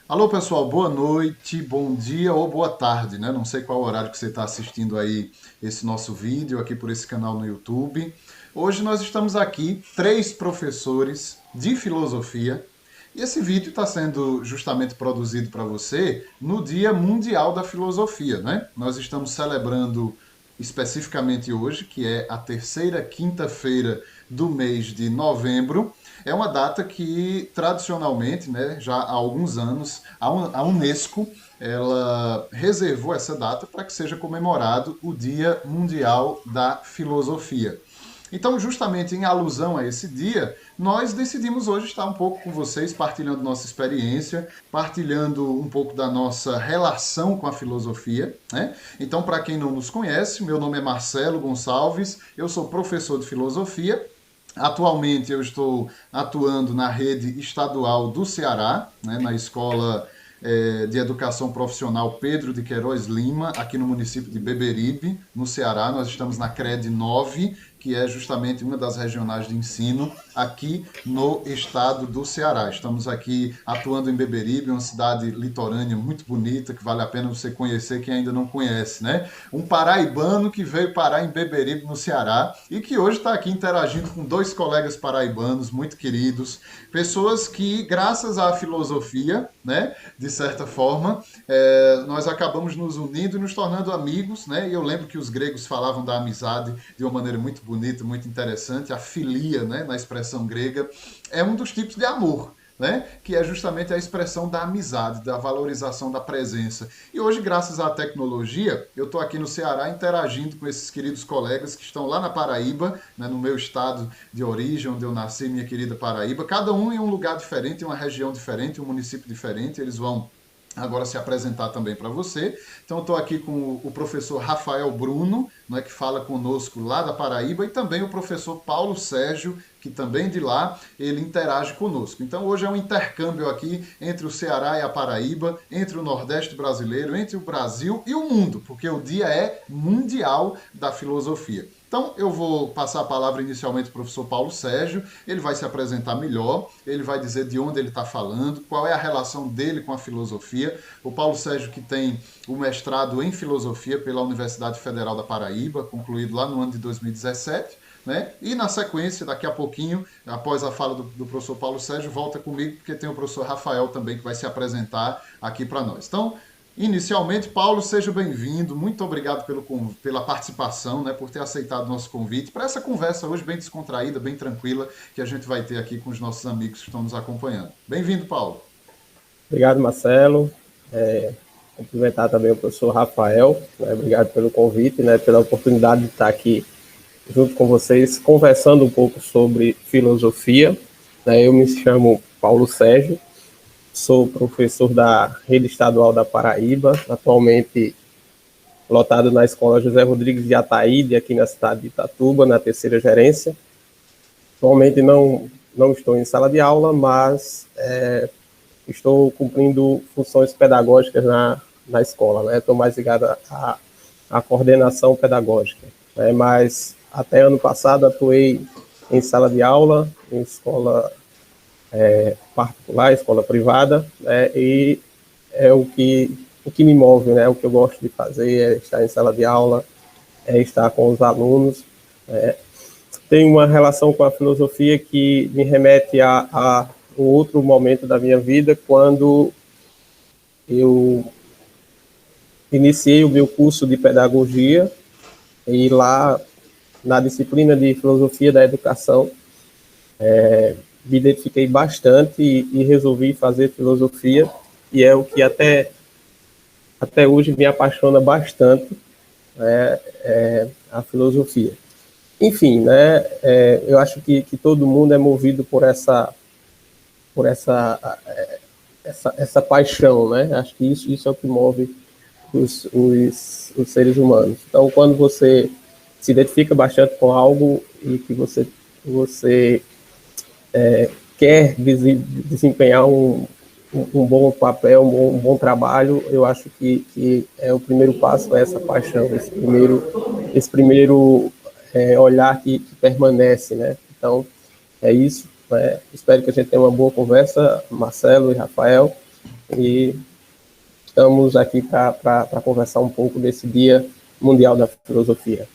Alô, pessoal, boa noite, bom dia ou boa tarde, né? Não sei qual horário que você está assistindo aí esse nosso vídeo aqui por esse canal no YouTube. Hoje nós estamos aqui, três professores de filosofia, e esse vídeo está sendo justamente produzido para você no Dia Mundial da Filosofia, né? Nós estamos celebrando especificamente hoje, que é a terceira quinta-feira do mês de novembro. É uma data que, tradicionalmente, né, já há alguns anos, a Unesco ela reservou essa data para que seja comemorado o Dia Mundial da Filosofia. Então, justamente em alusão a esse dia, nós decidimos hoje estar um pouco com vocês, partilhando nossa experiência, partilhando um pouco da nossa relação com a filosofia, né? Então, para quem não nos conhece, meu nome é Marcelo Gonçalves, eu sou professor de filosofia. Atualmente eu estou atuando na rede estadual do Ceará, né, na escola de educação profissional Pedro de Queiroz Lima, aqui no município de Beberibe, no Ceará. Nós estamos na CRED 9, que é justamente uma das regionais de ensino aqui no estado do Ceará. Estamos aqui atuando em Beberibe, uma cidade litorânea muito bonita, que vale a pena você conhecer quem ainda não conhece, né? Um paraibano que veio parar em Beberibe, no Ceará, e que hoje está aqui interagindo com dois colegas paraibanos muito queridos, pessoas que, graças à filosofia, né, de certa forma, nós acabamos nos unindo e nos tornando amigos, né? E eu lembro que os gregos falavam da amizade de uma maneira muito bonita, muito interessante. A filia, né, na expressão grega, é um dos tipos de amor. Né? Que é justamente a expressão da amizade, da valorização da presença. E hoje, graças à tecnologia, eu estou aqui no Ceará interagindo com esses queridos colegas que estão lá na Paraíba, né, no meu estado de origem, onde eu nasci, minha querida Paraíba, cada um em um lugar diferente, em uma região diferente, um município diferente. Eles vão agora se apresentar também para você. Então, eu estou aqui com o professor Rafael Bruno, né, que fala conosco lá da Paraíba, e também o professor Paulo Sérgio, que também de lá ele interage conosco. Então, hoje é um intercâmbio aqui entre o Ceará e a Paraíba, entre o Nordeste brasileiro, entre o Brasil e o mundo, porque o dia é mundial da filosofia. Então, eu vou passar a palavra inicialmente para o professor Paulo Sérgio, ele vai se apresentar melhor, ele vai dizer de onde ele está falando, qual é a relação dele com a filosofia. O Paulo Sérgio, que tem o mestrado em filosofia pela Universidade Federal da Paraíba, concluído lá no ano de 2017, né? E na sequência, daqui a pouquinho, após a fala do professor Paulo Sérgio, volta comigo, porque tem o professor Rafael também que vai se apresentar aqui para nós. Então, inicialmente, Paulo, seja bem-vindo. Muito obrigado pela participação, né, por ter aceitado o nosso convite para essa conversa hoje bem descontraída, bem tranquila, que a gente vai ter aqui com os nossos amigos que estão nos acompanhando. Bem-vindo, Paulo. Obrigado, Marcelo. Cumprimentar também o professor Rafael. Né? Obrigado pelo convite, né? Pela oportunidade de estar aqui junto com vocês, conversando um pouco sobre filosofia. Né? Eu me chamo Paulo Sérgio, sou professor da Rede Estadual da Paraíba, atualmente lotado na Escola José Rodrigues de Ataíde, aqui na cidade de Itatuba, na terceira gerência. Atualmente não estou em sala de aula, mas estou cumprindo funções pedagógicas na escola, né? Estou mais ligado à coordenação pedagógica, né? Mas até ano passado atuei em sala de aula, em escola particular, escola privada, né? E é o que me move, né? O que eu gosto de fazer é estar em sala de aula, é estar com os alunos. Tem uma relação com a filosofia que me remete a um outro momento da minha vida, quando eu iniciei o meu curso de pedagogia e lá, na disciplina de filosofia da educação, me identifiquei bastante e resolvi fazer filosofia, e é o que até hoje me apaixona bastante, né, a filosofia. Enfim, né, eu acho que todo mundo é movido por essa paixão, né? Acho que isso é o que move os seres humanos. Então, quando você se identifica bastante com algo e que você quer desempenhar um bom papel, um bom trabalho, eu acho que é o primeiro passo, é essa paixão, esse primeiro olhar que permanece, né? Então, é isso. Espero que a gente tenha uma boa conversa, Marcelo e Rafael, e estamos aqui para conversar um pouco desse Dia Mundial da Filosofia.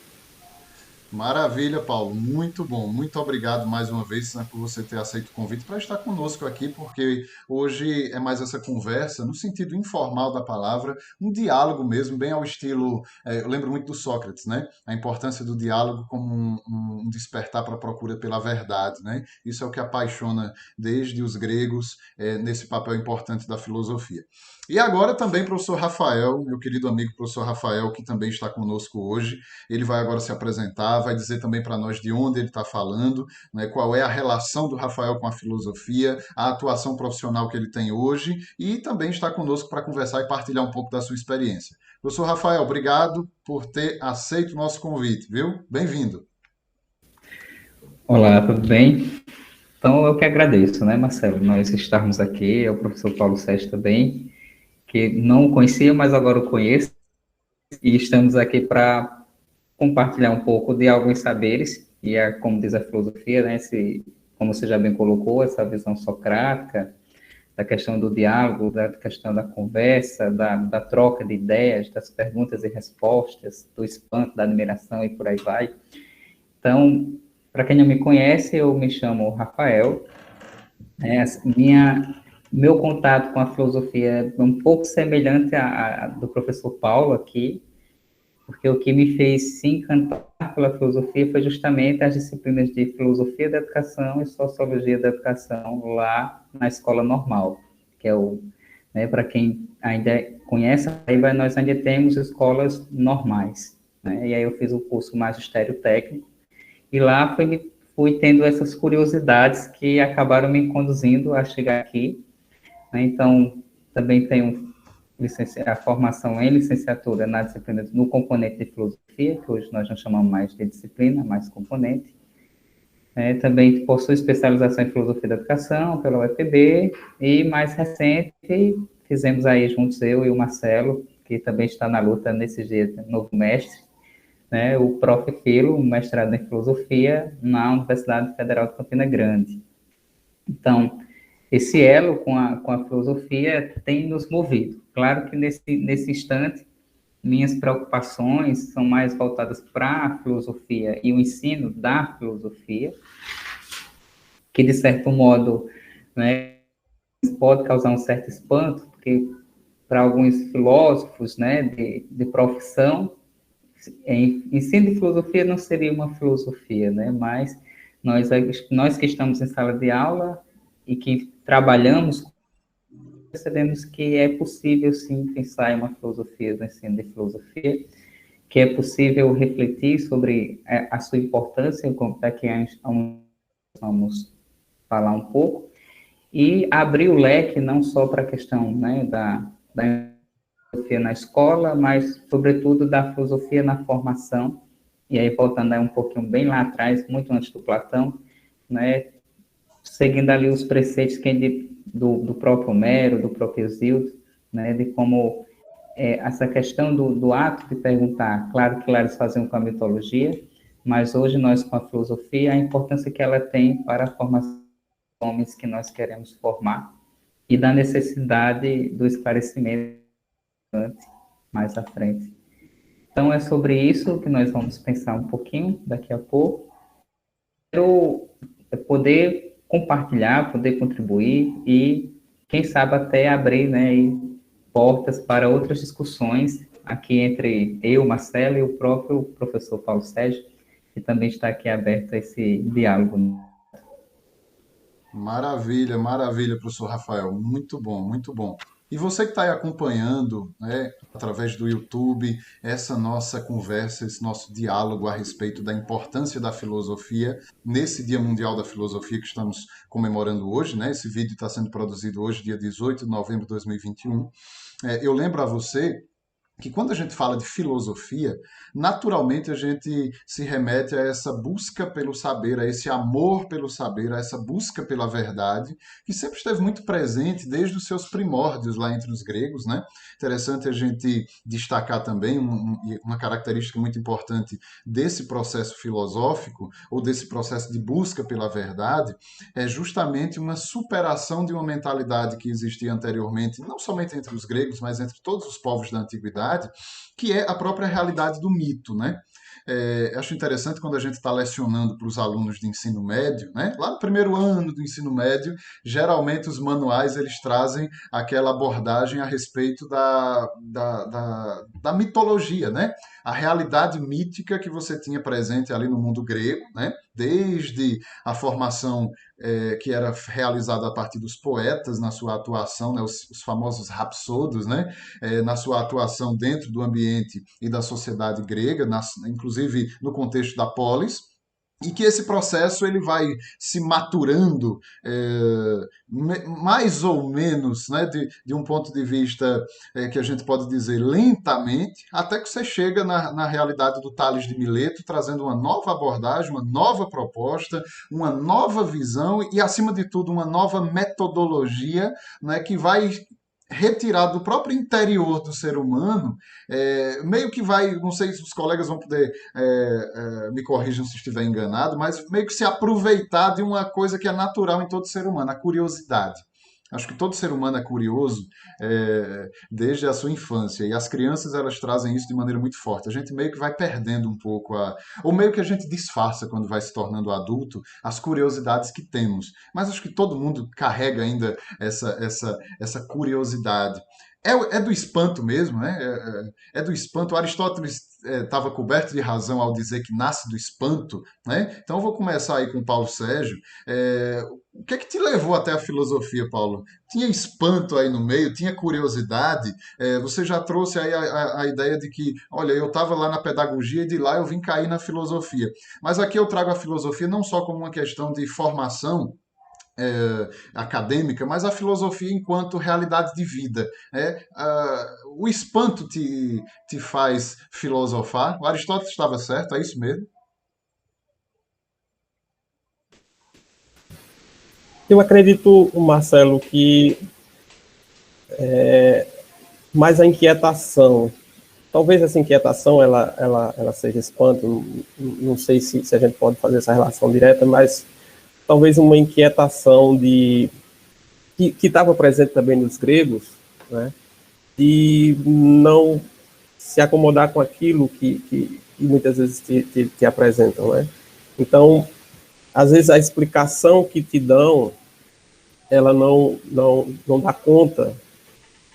Maravilha, Paulo. Muito bom. Muito obrigado mais uma vez, né, por você ter aceito o convite para estar conosco aqui, porque hoje é mais essa conversa, no sentido informal da palavra, um diálogo mesmo, bem ao estilo. Eu lembro muito do Sócrates, né? A importância do diálogo como um despertar para a procura pela verdade, né? Isso é o que apaixona desde os gregos, nesse papel importante da filosofia. E agora também, professor Rafael, meu querido amigo professor Rafael, que também está conosco hoje. Ele vai agora se apresentar, vai dizer também para nós de onde ele está falando, né, qual é a relação do Rafael com a filosofia, a atuação profissional que ele tem hoje e também está conosco para conversar e partilhar um pouco da sua experiência. Professor Rafael, obrigado por ter aceito o nosso convite, viu? Bem-vindo. Olá, tudo bem? Então, eu que agradeço, né, Marcelo, nós estarmos aqui, é o professor Paulo Sérgio também, que não o conhecia, mas agora o conheço, e estamos aqui para compartilhar um pouco de alguns saberes, e é, como diz a filosofia, né, como você já bem colocou, essa visão socrática, da questão do diálogo, da questão da conversa, da troca de ideias, das perguntas e respostas, do espanto, da admiração e por aí vai. Então, para quem não me conhece, eu me chamo Rafael. Meu contato com a filosofia é um pouco semelhante a do professor Paulo aqui, porque o que me fez se encantar pela filosofia foi justamente as disciplinas de filosofia da educação e sociologia da educação lá na escola normal, que é o, né, para quem ainda conhece, aí nós ainda temos escolas normais, né, e aí eu fiz o curso magistério técnico, e lá fui tendo essas curiosidades que acabaram me conduzindo a chegar aqui, né? Então, também tenho a formação em licenciatura na disciplina, no componente de filosofia, que hoje nós não chamamos mais de disciplina, mais componente. Também possuo especialização em filosofia da educação pela UFB, e mais recente fizemos aí juntos eu e o Marcelo, que também está na luta nesses dias, novo mestre, né, o Prof. Filo, um mestrado em filosofia na Universidade Federal de Campina Grande. Então, esse elo com a filosofia tem nos movido. Claro que nesse instante, minhas preocupações são mais voltadas para a filosofia e o ensino da filosofia, que, de certo modo, né, pode causar um certo espanto, porque para alguns filósofos, né, de profissão, ensino de filosofia não seria uma filosofia, né? Mas nós que estamos em sala de aula e que trabalhamos, percebemos que é possível, sim, pensar em uma filosofia do ensino de filosofia, que é possível refletir sobre a sua importância, como daqui a vamos falar um pouco, e abrir o leque não só para a questão, né, da filosofia na escola, mas, sobretudo, da filosofia na formação. E aí, voltando aí um pouquinho bem lá atrás, muito antes do Platão, né, seguindo ali os preceitos do próprio Homero, do próprio Hesíodo, né, de como essa questão do ato de perguntar, claro que lá eles faziam com a mitologia, mas hoje nós, com a filosofia, a importância que ela tem para a formação dos homens que nós queremos formar e da necessidade do esclarecimento mais à frente. Então, é sobre isso que nós vamos pensar um pouquinho daqui a pouco. Quero poder compartilhar, poder contribuir e, quem sabe, até abrir, né, portas para outras discussões aqui entre eu, Marcelo, e o próprio professor Paulo Sérgio, que também está aqui aberto a esse diálogo. Maravilha, maravilha, professor Rafael. Muito bom, muito bom. E você que está aí acompanhando, né, através do YouTube, essa nossa conversa, esse nosso diálogo a respeito da importância da filosofia nesse Dia Mundial da Filosofia que estamos comemorando hoje, né? Esse vídeo está sendo produzido hoje, dia 18 de novembro de 2021. Eu lembro a você que quando a gente fala de filosofia, naturalmente a gente se remete a essa busca pelo saber, a esse amor pelo saber, a essa busca pela verdade, que sempre esteve muito presente desde os seus primórdios lá entre os gregos, né? Interessante a gente destacar também uma característica muito importante desse processo filosófico, ou desse processo de busca pela verdade, é justamente uma superação de uma mentalidade que existia anteriormente, não somente entre os gregos, mas entre todos os povos da antiguidade, que é a própria realidade do mito, né? Acho interessante quando a gente está lecionando para os alunos de ensino médio, né? Lá no primeiro ano do ensino médio, geralmente os manuais eles trazem aquela abordagem a respeito da mitologia, né? A realidade mítica que você tinha presente ali no mundo grego, né? Desde a formação que era realizada a partir dos poetas na sua atuação, né? Os famosos rapsodos, né? Na sua atuação dentro do ambiente e da sociedade grega, inclusive no contexto da polis, e que esse processo ele vai se maturando mais ou menos, né, de um ponto de vista que a gente pode dizer lentamente, até que você chega na realidade do Tales de Mileto, trazendo uma nova abordagem, uma nova proposta, uma nova visão e, acima de tudo, uma nova metodologia, né, que vai retirar do próprio interior do ser humano, meio que vai, não sei se os colegas vão poder, me corrijam se estiver enganado, mas meio que se aproveitar de uma coisa que é natural em todo ser humano, a curiosidade. Acho que todo ser humano é curioso desde a sua infância, e as crianças elas trazem isso de maneira muito forte. A gente meio que vai perdendo um pouco, ou meio que a gente disfarça quando vai se tornando adulto, as curiosidades que temos. Mas acho que todo mundo carrega ainda essa curiosidade. É do espanto mesmo, né? É do espanto. Aristóteles estava coberto de razão ao dizer que nasce do espanto, né? Então eu vou começar aí com o Paulo Sérgio. O que é que te levou até a filosofia, Paulo? Tinha espanto aí no meio, tinha curiosidade. Você já trouxe aí a ideia de que, olha, eu estava lá na pedagogia e de lá eu vim cair na filosofia. Mas aqui eu trago a filosofia não só como uma questão de formação acadêmica, mas a filosofia enquanto realidade de vida. O espanto te faz filosofar. O Aristóteles estava certo, é isso mesmo? Eu acredito, Marcelo, que mais a inquietação, talvez essa inquietação ela seja espanto, não sei se a gente pode fazer essa relação direta, mas talvez uma inquietação que estava presente também nos gregos, né, de não se acomodar com aquilo que muitas vezes te apresentam, né? Então, às vezes a explicação que te dão, ela não dá conta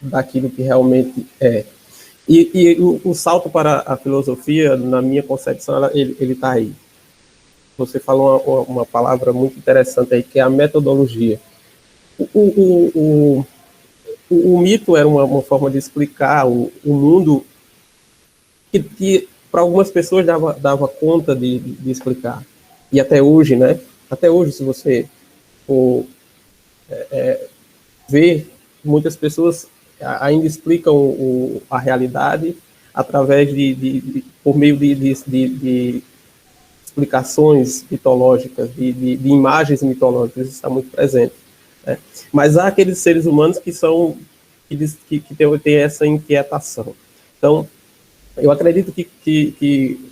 daquilo que realmente é. E o salto para a filosofia, na minha concepção, ele está aí. Você falou uma palavra muito interessante aí, que é a metodologia. O mito era uma forma de explicar o mundo que para algumas pessoas dava conta de explicar. E até hoje, né? Até hoje, se você for ver, muitas pessoas ainda explicam a realidade através por meio de explicações mitológicas, de imagens mitológicas, isso está muito presente. Né? Mas há aqueles seres humanos que têm essa inquietação. Então, eu acredito que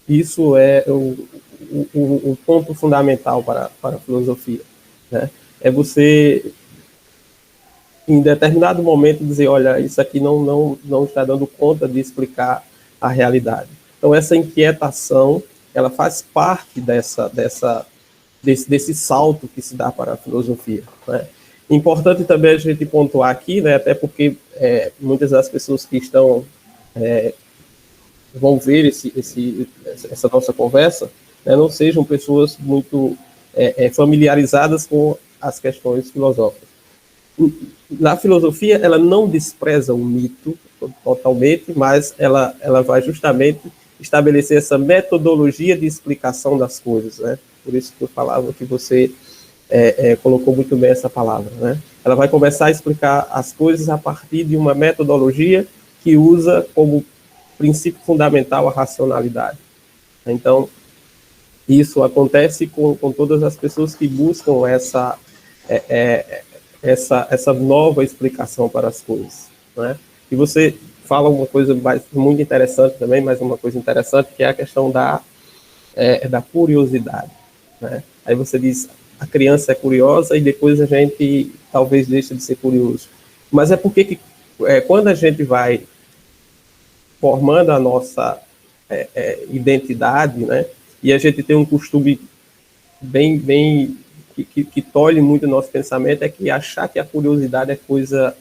isso é o ponto fundamental para a filosofia. Né? É você, em determinado momento, dizer, olha, isso aqui não está dando conta de explicar a realidade. Então, essa inquietação, ela faz parte desse salto que se dá para a filosofia. Né? Importante também a gente pontuar aqui, né, até porque muitas das pessoas que vão ver essa nossa conversa, né, não sejam pessoas muito familiarizadas com as questões filosóficas. Na filosofia, ela não despreza o mito totalmente, mas ela vai justamente estabelecer essa metodologia de explicação das coisas, né? Por isso que eu falava que você colocou muito bem essa palavra, né? Ela vai começar a explicar as coisas a partir de uma metodologia que usa como princípio fundamental a racionalidade. Então, isso acontece com todas as pessoas que buscam essa nova explicação para as coisas, né? E você fala uma coisa muito interessante também, mais uma coisa interessante, que é a questão da curiosidade, né? Aí você diz, a criança é curiosa e depois a gente talvez deixe de ser curioso. Mas é porque quando a gente vai formando a nossa identidade, né? E a gente tem um costume bem que tolhe muito o nosso pensamento, é que achar que a curiosidade é coisa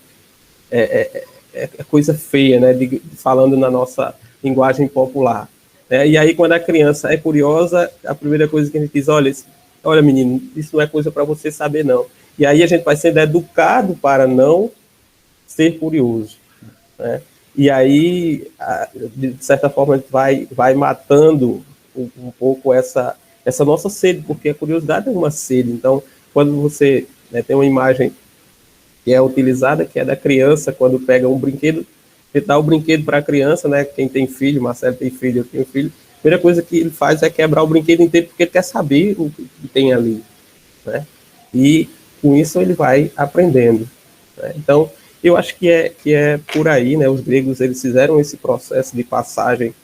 feia, né? Falando na nossa linguagem popular. E aí, quando a criança é curiosa, a primeira coisa que a gente diz, olha menino, isso não é coisa para você saber, não. E aí a gente vai sendo educado para não ser curioso, né? E aí, de certa forma, a gente vai matando um pouco essa nossa sede, porque a curiosidade é uma sede. Então, quando você tem uma imagem que é utilizada, que é da criança, quando pega um brinquedo, você dá o brinquedo para a criança, né? Quem tem filho, Marcelo tem filho, eu tenho filho, a primeira coisa que ele faz é quebrar o brinquedo inteiro, porque ele quer saber o que tem ali, né? E com isso ele vai aprendendo, né? Então, eu acho que é por aí, né? Os gregos, eles fizeram esse processo de passagem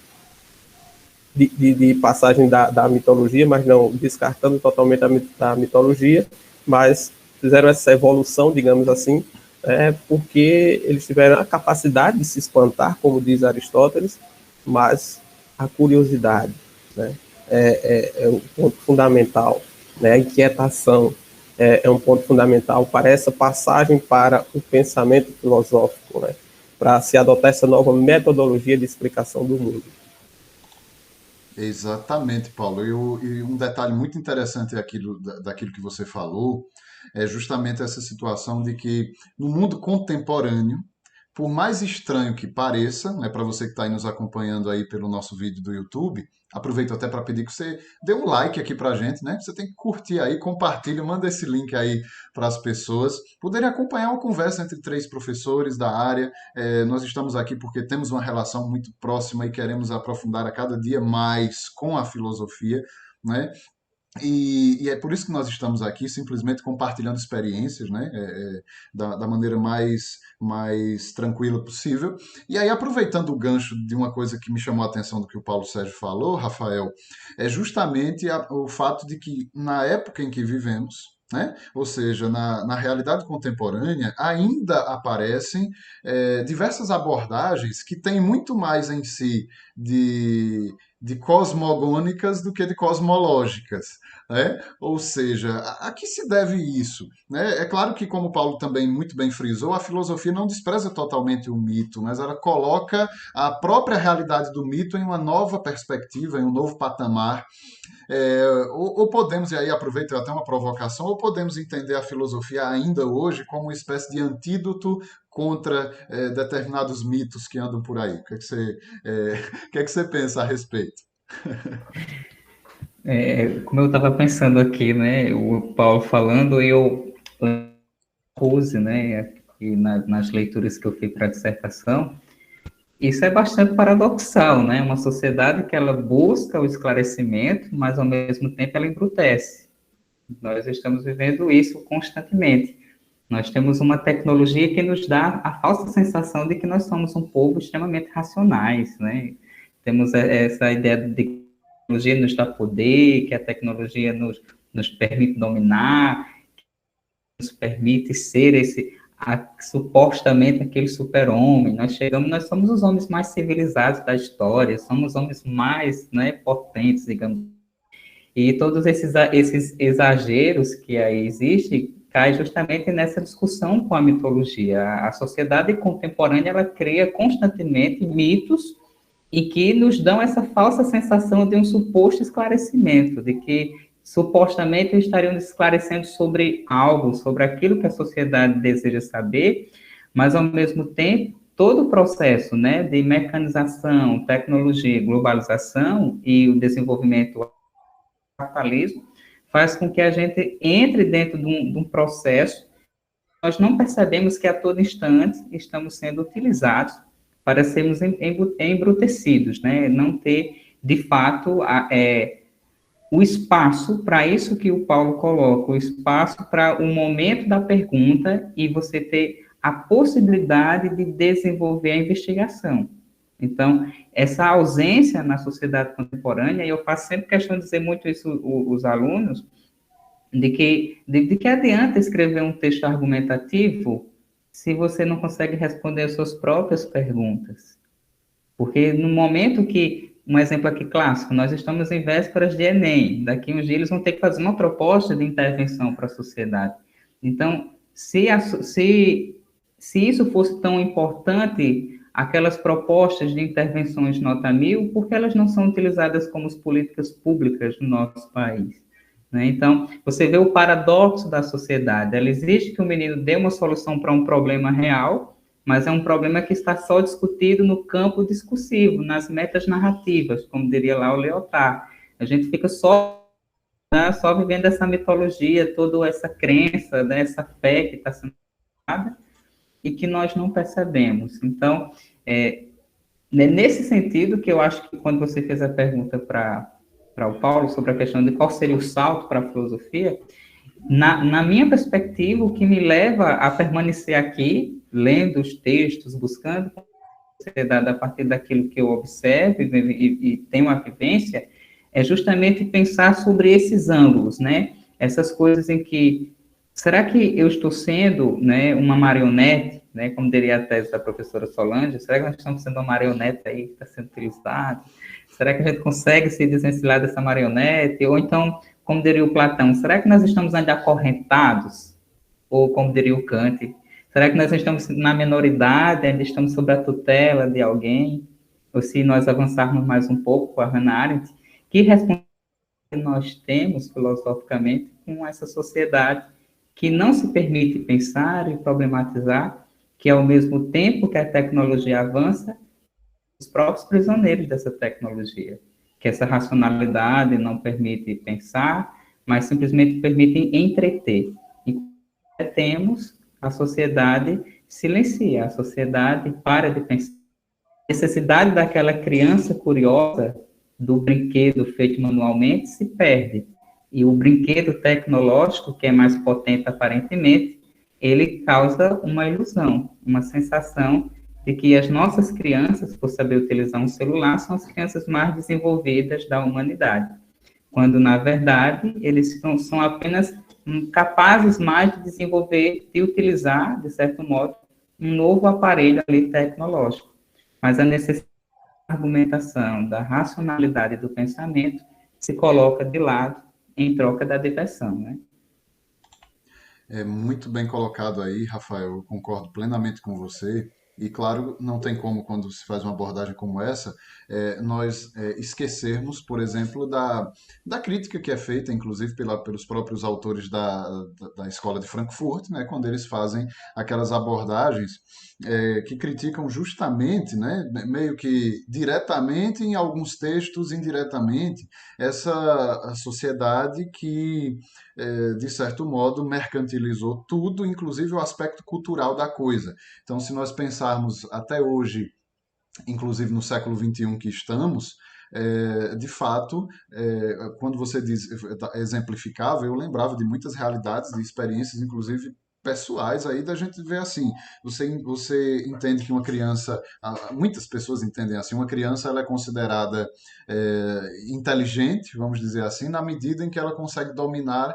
de passagem da mitologia, mas não descartando totalmente da mitologia, mas fizeram essa evolução, digamos assim, porque eles tiveram a capacidade de se espantar, como diz Aristóteles, mas a curiosidade, né, é um ponto fundamental, né, a inquietação é um ponto fundamental para essa passagem para o pensamento filosófico, né, para se adotar essa nova metodologia de explicação do mundo. Exatamente, Paulo. E um detalhe muito interessante daquilo que você falou é justamente essa situação de que no mundo contemporâneo, por mais estranho que pareça, né, para você que está aí nos acompanhando aí pelo nosso vídeo do YouTube, aproveito até para pedir que você dê um like aqui para a gente, né? Você tem que curtir aí, compartilha, manda esse link aí para as pessoas poderem acompanhar uma conversa entre três professores da área. Nós estamos aqui porque temos uma relação muito próxima e queremos aprofundar a cada dia mais com a filosofia, né? E é por isso que nós estamos aqui, simplesmente compartilhando experiências, né? Da maneira mais tranquila possível. E aí, aproveitando o gancho de uma coisa que me chamou a atenção do que o Paulo Sérgio falou, Rafael, é justamente o fato de que, na época em que vivemos, né? Ou seja, na realidade contemporânea, ainda aparecem diversas abordagens que têm muito mais em si de cosmogônicas do que de cosmológicas, né? Ou seja, a que se deve isso, né? É claro que, como o Paulo também muito bem frisou, a filosofia não despreza totalmente o mito, mas ela coloca a própria realidade do mito em uma nova perspectiva, em um novo patamar. Ou podemos, e aí aproveito até uma provocação, ou podemos entender a filosofia ainda hoje como uma espécie de antídoto contra determinados mitos que andam por aí. O que é que você pensa a respeito? Como eu estava pensando aqui, né, o Paulo falando, eu puse, né, aqui nas leituras que eu fiz para a dissertação, isso é bastante paradoxal, né, uma sociedade que ela busca o esclarecimento, mas ao mesmo tempo ela embrutece. Nós estamos vivendo isso constantemente. Nós temos uma tecnologia que nos dá a falsa sensação de que nós somos um povo extremamente racionais, né? Temos essa ideia de que a tecnologia nos dá poder, que a tecnologia nos permite dominar, nos permite ser supostamente aquele super-homem. Nós somos os homens mais civilizados da história, somos os homens mais, né, potentes, digamos. E todos esses exageros que aí existem cai justamente nessa discussão com a mitologia. A sociedade contemporânea, ela cria constantemente mitos e que nos dão essa falsa sensação de um suposto esclarecimento, de que supostamente estariam esclarecendo sobre algo, sobre aquilo que a sociedade deseja saber, mas ao mesmo tempo todo o processo, né, de mecanização, tecnologia, globalização e o desenvolvimento do capitalismo faz com que a gente entre dentro de um processo. Nós não percebemos que a todo instante estamos sendo utilizados para sermos embrutecidos, né? Não ter, de fato, o espaço para isso que o Paulo coloca, o espaço para o momento da pergunta e você ter a possibilidade de desenvolver a investigação. Então, essa ausência na sociedade contemporânea, e eu faço sempre questão de dizer muito isso os alunos, de que adianta escrever um texto argumentativo se você não consegue responder as suas próprias perguntas. Porque no momento que, um exemplo aqui clássico, nós estamos em vésperas de Enem, daqui uns dias eles vão ter que fazer uma proposta de intervenção para a sociedade. Então, se isso fosse tão importante, aquelas propostas de intervenções nota 1000, por que elas não são utilizadas como políticas públicas no nosso país? Né? Então, você vê o paradoxo da sociedade. Ela exige que o menino dê uma solução para um problema real, mas é um problema que está só discutido no campo discursivo, nas metas narrativas, como diria lá o Lyotard. A gente fica só, né, só vivendo essa mitologia, toda essa crença, né, essa fé que está sendo dada e que nós não percebemos. Então, nesse sentido que eu acho que quando você fez a pergunta para o Paulo sobre a questão de qual seria o salto para a filosofia, na minha perspectiva, o que me leva a permanecer aqui, lendo os textos, buscando a sociedade a partir daquilo que eu observo e tenho a vivência, é justamente pensar sobre esses ângulos, né? Essas coisas em que, será que eu estou sendo, né, uma marionete, né, como diria a tese da professora Solange, será que nós estamos sendo uma marionete aí que está sendo utilizada? Será que a gente consegue se desvencilhar dessa marionete? Ou então, como diria o Platão, será que nós estamos ainda acorrentados? Ou como diria o Kant, será que nós estamos na minoridade, ainda estamos sob a tutela de alguém? Ou se nós avançarmos mais um pouco com a Hannah Arendt, que responsabilidade nós temos, filosoficamente, com essa sociedade que não se permite pensar e problematizar, que ao mesmo tempo que a tecnologia avança, os próprios prisioneiros dessa tecnologia, que essa racionalidade não permite pensar, mas simplesmente permite entreter. E temos, a sociedade silencia, a sociedade para de pensar. A necessidade daquela criança curiosa do brinquedo feito manualmente se perde. E o brinquedo tecnológico, que é mais potente aparentemente, ele causa uma ilusão, uma sensação de que as nossas crianças, por saber utilizar um celular, são as crianças mais desenvolvidas da humanidade. Quando, na verdade, eles são apenas capazes mais de desenvolver, de utilizar, de certo modo, um novo aparelho ali tecnológico. Mas a necessidade da argumentação, da racionalidade do pensamento se coloca de lado em troca da diversão, né? É muito bem colocado aí, Rafael. Eu concordo plenamente com você. E claro, não tem como, quando se faz uma abordagem como essa, nós esquecermos, por exemplo, da crítica que é feita, inclusive pelos próprios autores da Escola de Frankfurt, né, quando eles fazem aquelas abordagens que criticam justamente, né, meio que diretamente, em alguns textos indiretamente, essa sociedade que de certo modo, mercantilizou tudo, inclusive o aspecto cultural da coisa. Então, se nós pensarmos até hoje, inclusive no século XXI que estamos, de fato, quando você diz exemplificava, eu lembrava de muitas realidades, de experiências, inclusive pessoais aí da gente ver assim, você entende que uma criança, muitas pessoas entendem assim, uma criança ela é considerada inteligente, vamos dizer assim, na medida em que ela consegue dominar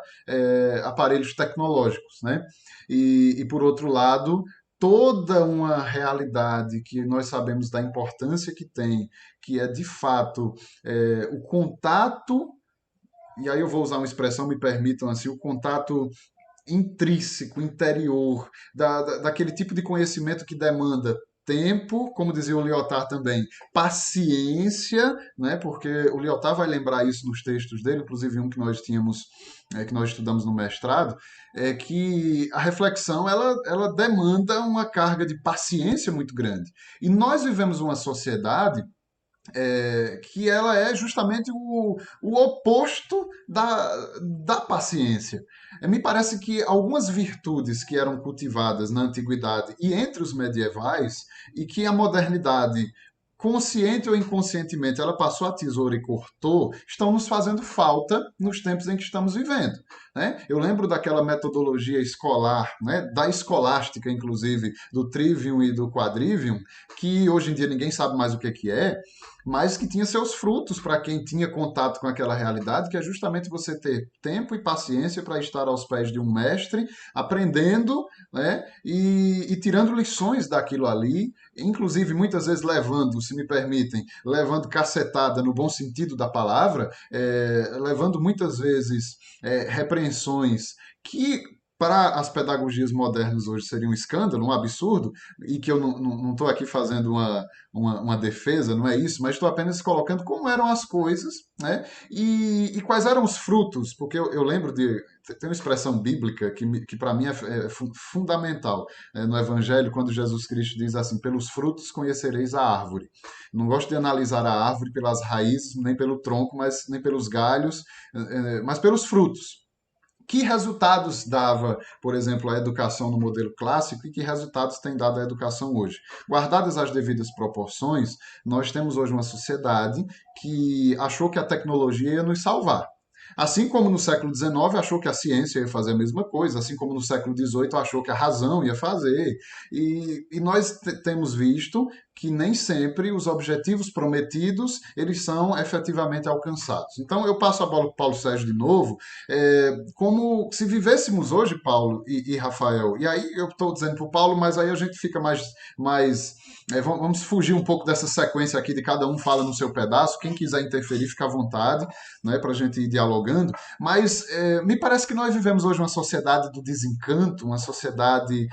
aparelhos tecnológicos, né? E por outro lado, toda uma realidade que nós sabemos da importância que tem, que é de fato o contato, e aí eu vou usar uma expressão, me permitam assim, o contato intrínseco, interior, daquele tipo de conhecimento que demanda tempo, como dizia o Lyotard também, paciência, né? Porque o Lyotard vai lembrar isso nos textos dele, inclusive um que nós tínhamos, que nós estudamos no mestrado, é que a reflexão ela demanda uma carga de paciência muito grande. E nós vivemos uma sociedade que ela é justamente o oposto da paciência. Me parece que algumas virtudes que eram cultivadas na antiguidade e entre os medievais, e que a modernidade, consciente ou inconscientemente, ela passou a tesoura e cortou, estão nos fazendo falta nos tempos em que estamos vivendo. Né? Eu lembro daquela metodologia escolar, né? Da escolástica, inclusive, do trivium e do quadrivium, que hoje em dia ninguém sabe mais o que é, mas que tinha seus frutos para quem tinha contato com aquela realidade, que é justamente você ter tempo e paciência para estar aos pés de um mestre, aprendendo, né, e tirando lições daquilo ali, inclusive muitas vezes levando, se me permitem, levando cacetada no bom sentido da palavra, levando muitas vezes repreensões que para as pedagogias modernas hoje seria um escândalo, um absurdo, e que eu não estou aqui fazendo uma defesa, não é isso, mas estou apenas colocando como eram as coisas, né? E quais eram os frutos, porque eu lembro de. Tem uma expressão bíblica que para mim é fundamental, né, no Evangelho, quando Jesus Cristo diz assim: pelos frutos conhecereis a árvore. Não gosto de analisar a árvore pelas raízes, nem pelo tronco, nem pelos galhos, mas pelos frutos. Que resultados dava, por exemplo, a educação no modelo clássico e que resultados tem dado a educação hoje? Guardadas as devidas proporções, nós temos hoje uma sociedade que achou que a tecnologia ia nos salvar. Assim como no século XIX achou que a ciência ia fazer a mesma coisa, assim como no século XVIII achou que a razão ia fazer. E nós temos visto que nem sempre os objetivos prometidos eles são efetivamente alcançados. Então eu passo a bola para o Paulo Sérgio de novo, como se vivêssemos hoje, Paulo e Rafael, e aí eu estou dizendo para o Paulo, mas aí a gente fica mais vamos fugir um pouco dessa sequência aqui de cada um fala no seu pedaço, quem quiser interferir fica à vontade, né, para a gente ir dialogando, mas me parece que nós vivemos hoje uma sociedade do desencanto, uma sociedade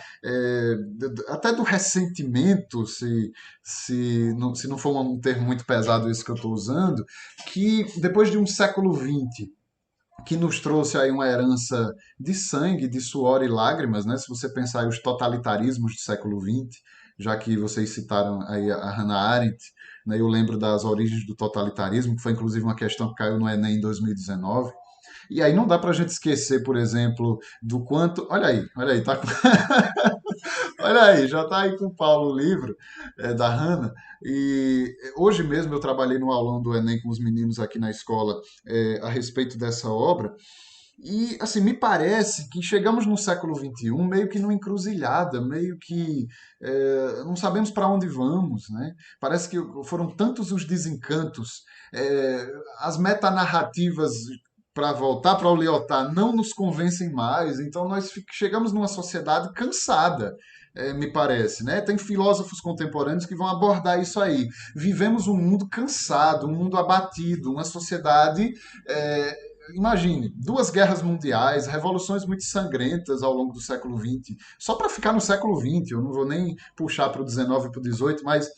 até do ressentimento, se não for um termo muito pesado isso que eu estou usando, que depois de um século XX, que nos trouxe aí uma herança de sangue, de suor e lágrimas, né? Se você pensar aí os totalitarismos do século XX, já que vocês citaram aí a Hannah Arendt, né? Eu lembro das origens do totalitarismo, que foi inclusive uma questão que caiu no Enem em 2019. E aí não dá para a gente esquecer, por exemplo, do quanto... Olha aí, tá com... Olha aí, já está aí com o Paulo o livro da Hannah. E hoje mesmo eu trabalhei no aulão do Enem com os meninos aqui na escola a respeito dessa obra. E, assim, me parece que chegamos no século XXI meio que numa encruzilhada, meio que não sabemos para onde vamos, né? Parece que foram tantos os desencantos, as metanarrativas para voltar para o Lyotard não nos convencem mais, então nós chegamos numa sociedade cansada, me parece, né? Tem filósofos contemporâneos que vão abordar isso aí. Vivemos um mundo cansado, um mundo abatido, uma sociedade imagine, 2 guerras mundiais, revoluções muito sangrentas ao longo do século XX. Só para ficar no século XX, eu não vou nem puxar para o XIX e para o XVIII, mas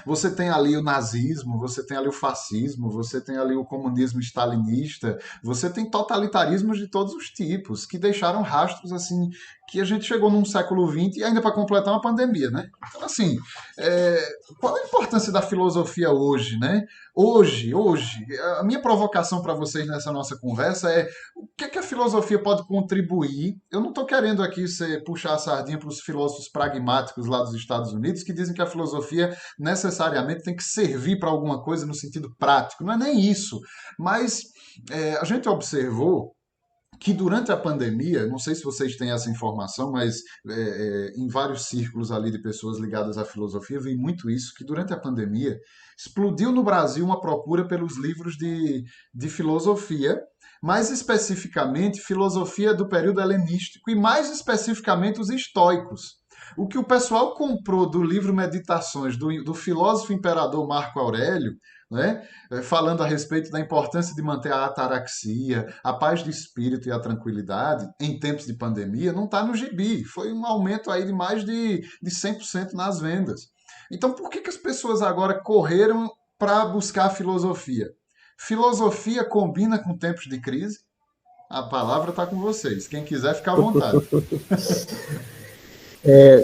você tem ali o nazismo, você tem ali o fascismo, você tem ali o comunismo stalinista, você tem totalitarismos de todos os tipos, que deixaram rastros assim, que a gente chegou num século XX e ainda para completar uma pandemia, né? Então, assim, qual a importância da filosofia hoje, né? Hoje, a minha provocação para vocês nessa nossa conversa é o que a filosofia pode contribuir. Eu não estou querendo aqui puxar a sardinha para os filósofos pragmáticos lá dos Estados Unidos, que dizem que a filosofia necessariamente tem que servir para alguma coisa no sentido prático. Não é nem isso. Mas a gente observou que durante a pandemia, não sei se vocês têm essa informação, mas em vários círculos ali de pessoas ligadas à filosofia, vi muito isso, que durante a pandemia explodiu no Brasil uma procura pelos livros de filosofia, mais especificamente filosofia do período helenístico e mais especificamente os estoicos. O que o pessoal comprou do livro Meditações do filósofo imperador Marco Aurélio, né, falando a respeito da importância de manter a ataraxia, a paz de espírito e a tranquilidade em tempos de pandemia, não está no gibi. Foi um aumento aí de mais de 100% nas vendas. Então, por que as pessoas agora correram para buscar a filosofia? Filosofia combina com tempos de crise? A palavra está com vocês. Quem quiser, fica à vontade.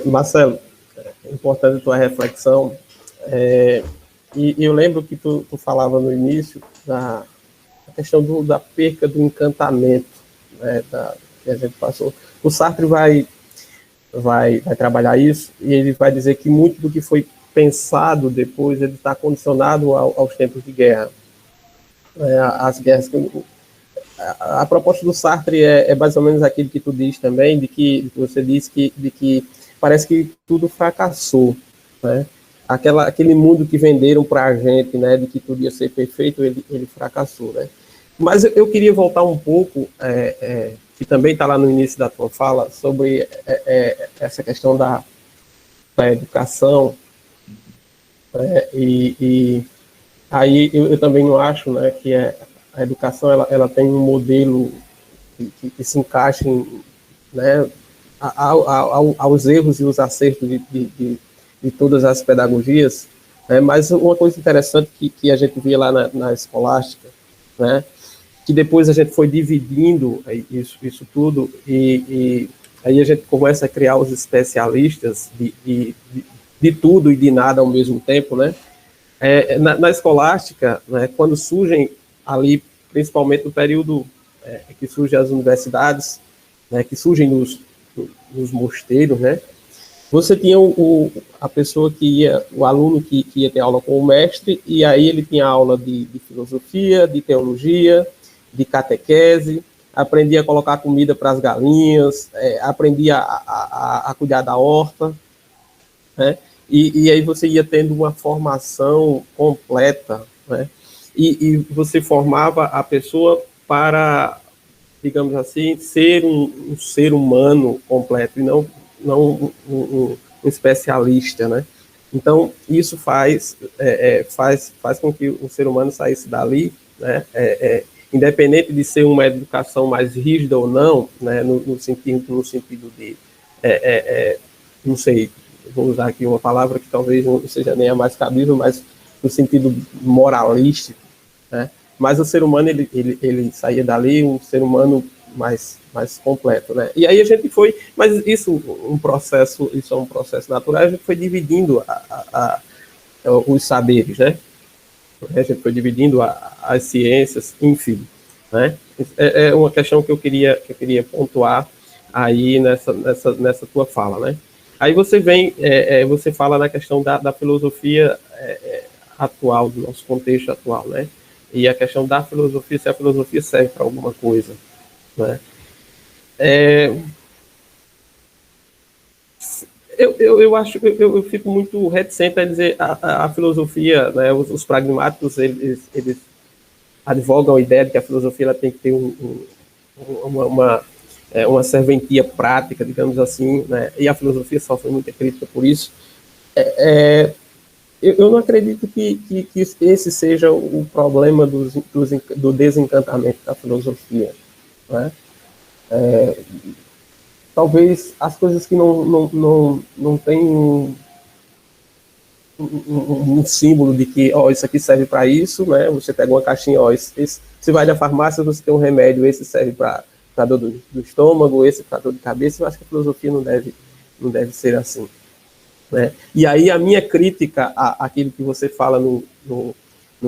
Marcelo, é importante a tua reflexão. E eu lembro que tu falava no início da questão da perca do encantamento, né, que a gente passou. O Sartre vai trabalhar isso, e ele vai dizer que muito do que foi pensado depois, ele está condicionado aos tempos de guerra. As guerras. A proposta do Sartre é mais ou menos aquilo que tu diz também, de que você diz de que parece que tudo fracassou, né? Aquele mundo que venderam para a gente, né, de que tudo ia ser perfeito, ele fracassou, né? Mas eu queria voltar um pouco, que também está lá no início da tua fala, sobre essa questão da educação, e aí eu também não acho, né, que a educação ela tem um modelo que se encaixe, né, aos erros e os acertos de todas as pedagogias, né? Mas uma coisa interessante que a gente via lá na escolástica, né, que depois a gente foi dividindo isso tudo, e aí a gente começa a criar os especialistas de tudo e de nada ao mesmo tempo, né? Na escolástica, né, quando surgem ali, principalmente no período que surgem as universidades, né, que surgem nos mosteiros, né, você tinha a pessoa o aluno que ia ter aula com o mestre, e aí ele tinha aula de filosofia, de teologia, de catequese, aprendia a colocar comida para as galinhas, aprendia a cuidar da horta, né? E aí você ia tendo uma formação completa, né? E você formava a pessoa para, digamos assim, ser um ser humano completo, e não um especialista, né? Então, isso faz com que o ser humano saísse dali, né? Independente de ser uma educação mais rígida ou não, né? No sentido de, não sei, vou usar aqui uma palavra que talvez não seja nem a mais cabível, mas no sentido moralístico, né? Mas o ser humano, ele saía dali um ser humano mais completo, né? E aí a gente foi, mas isso é um processo natural, a gente foi dividindo os saberes, né? A gente foi dividindo as ciências, enfim, né? É uma questão que eu queria pontuar aí nessa tua fala, né? Aí você você fala na questão da filosofia atual, do nosso contexto atual, né? E a questão da filosofia, se a filosofia serve para alguma coisa, né? Eu fico muito reticente a dizer a filosofia, né? Os pragmáticos, eles advogam a ideia de que a filosofia ela tem que ter uma serventia prática, digamos assim, né? E a filosofia sofre muita crítica por isso. Eu não acredito que esse seja o problema do desencantamento da filosofia, né? Talvez as coisas que não têm um símbolo de que, isso aqui serve para isso, né? Você pega uma caixinha, você vai na farmácia, você tem um remédio, esse serve para dor do estômago, esse para dor de cabeça. Eu acho que a filosofia não deve ser assim, né? E aí a minha crítica àquilo que você fala no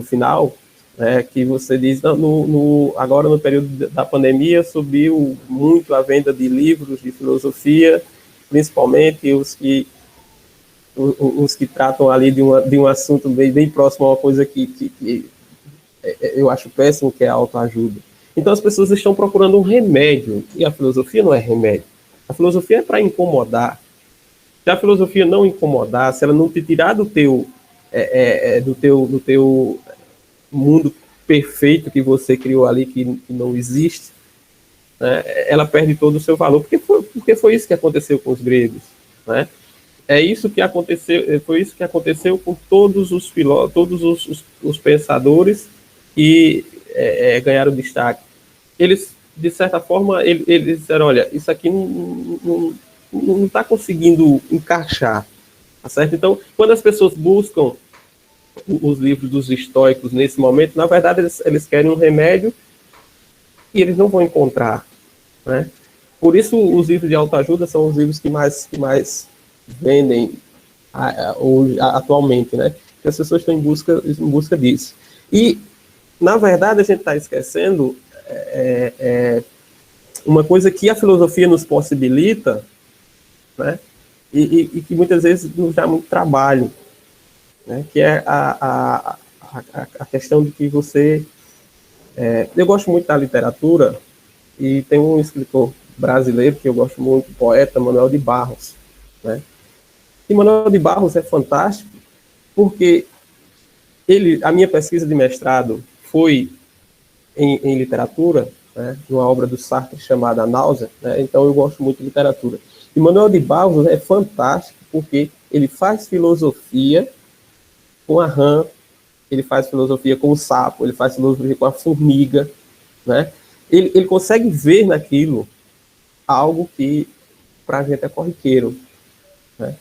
final, né, que você diz, agora no período da pandemia subiu muito a venda de livros de filosofia, principalmente os que tratam ali de um assunto bem próximo a uma coisa que eu acho péssimo, que é a autoajuda. Então as pessoas estão procurando um remédio, e a filosofia não é remédio. A filosofia é para incomodar. Se a filosofia não incomodar, se ela não te tirar do teu mundo perfeito que você criou ali, que não existe, né, ela perde todo o seu valor, porque foi isso que aconteceu com os gregos, né? Foi isso que aconteceu com todos os filósofos, todos os pensadores que ganharam destaque. Eles, de certa forma, eles disseram, olha, isso aqui não está conseguindo encaixar, tá certo? Então, quando as pessoas buscam os livros dos estoicos nesse momento, na verdade eles querem um remédio e eles não vão encontrar, né? Por isso os livros de autoajuda são os livros que mais vendem atualmente, né? que as pessoas estão em busca disso. E, na verdade, a gente está esquecendo uma coisa que a filosofia nos possibilita, né? E que muitas vezes nos dá muito trabalho, né? Que é a questão de que você... eu gosto muito da literatura, e tem um escritor brasileiro que eu gosto muito, o poeta Manuel de Barros, né? E Manuel de Barros é fantástico porque a minha pesquisa de mestrado foi em literatura, né, numa obra do Sartre chamada Náusea, né, então eu gosto muito de literatura. E Manuel de Barros é fantástico porque ele faz filosofia com a rã, ele faz filosofia com o sapo, ele faz filosofia com a formiga, né? Ele consegue ver naquilo algo que para a gente é corriqueiro, né?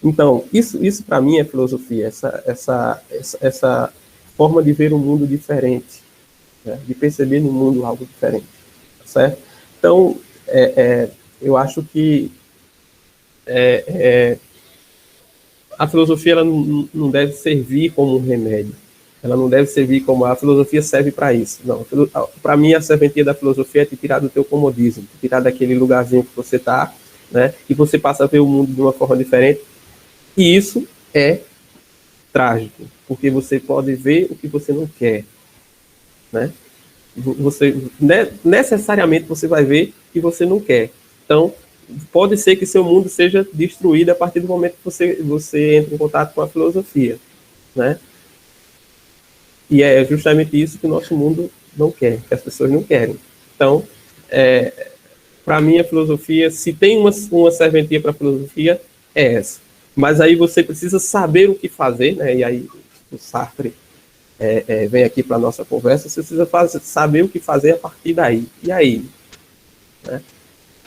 Então, isso para mim é filosofia, essa forma de ver o mundo diferente, né? De perceber no mundo algo diferente, certo? Então, eu acho que a filosofia ela não deve servir como um remédio, ela não deve servir como a filosofia serve para isso. Não, para mim a serventia da filosofia é te tirar do teu comodismo, te tirar daquele lugarzinho que você está, né? E você passa a ver o mundo de uma forma diferente. E isso é trágico, porque você pode ver o que você não quer, né? Necessariamente você vai ver o que você não quer. Então, pode ser que seu mundo seja destruído a partir do momento que você entra em contato com a filosofia, né? E é justamente isso que o nosso mundo não quer, que as pessoas não querem. Então, para mim, a filosofia, se tem uma serventia para a filosofia, é essa. Mas aí você precisa saber o que fazer, né? E aí o Sartre vem aqui para a nossa conversa, você precisa saber o que fazer a partir daí. E aí? Né?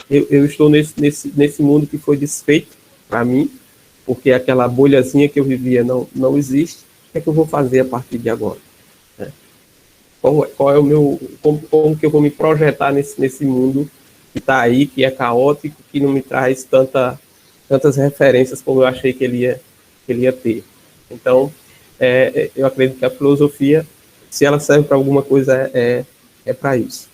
Eu estou nesse mundo que foi desfeito para mim, porque aquela bolhazinha que eu vivia não existe. O que é que eu vou fazer a partir de agora? Né? Qual é o meu... Como que eu vou me projetar nesse mundo que está aí, que é caótico, que não me traz tantas referências como eu achei que ele ia ter. Então, eu acredito que a filosofia, se ela serve para alguma coisa, é para isso.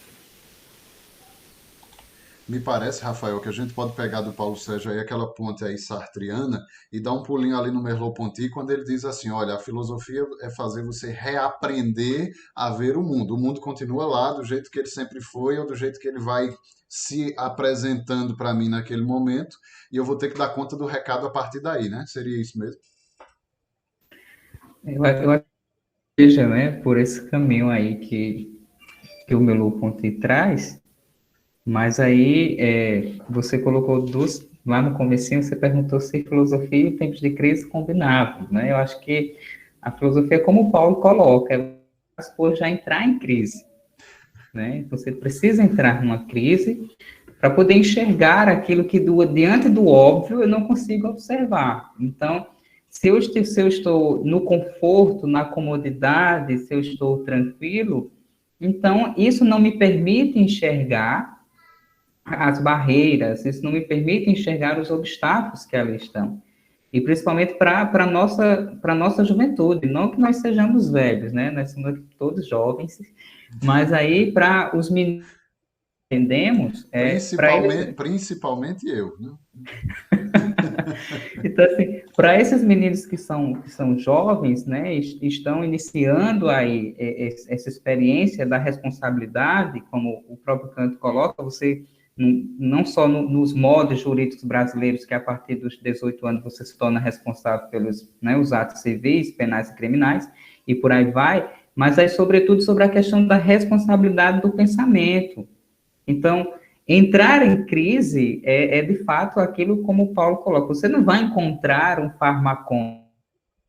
Me parece, Rafael, que a gente pode pegar do Paulo Sérgio aí aquela ponte aí sartriana e dar um pulinho ali no Merleau-Ponty quando ele diz assim, olha, a filosofia é fazer você reaprender a ver o mundo. O mundo continua lá do jeito que ele sempre foi ou do jeito que ele vai se apresentando para mim naquele momento e eu vou ter que dar conta do recado a partir daí, né? Seria isso mesmo? Eu acho que seja, né, por esse caminho aí que o Merleau-Ponty traz, mas aí você colocou lá no comecinho, você perguntou se filosofia e tempos de crise combinavam, né? Eu acho que a filosofia, como o Paulo coloca, por já entrar em crise, né? Você precisa entrar numa crise para poder enxergar aquilo que diante do óbvio eu não consigo observar. Então, se eu estou no conforto, na comodidade, se eu estou tranquilo, então isso não me permite enxergar as barreiras, isso não me permite enxergar os obstáculos que ali estão. E principalmente para a nossa juventude, não que nós sejamos velhos, né? Nós somos todos jovens, mas aí para os meninos entendemos, para eles... Principalmente eu, né? Então, assim, para esses meninos que são jovens, né, estão iniciando aí essa experiência da responsabilidade, como o próprio Kant coloca, você não só nos modos jurídicos brasileiros, que a partir dos 18 anos você se torna responsável pelos, né, os atos civis, penais e criminais, e por aí vai, mas aí, sobretudo, sobre a questão da responsabilidade do pensamento. Então, entrar em crise de fato, aquilo como o Paulo coloca. Você não vai encontrar um farmacon,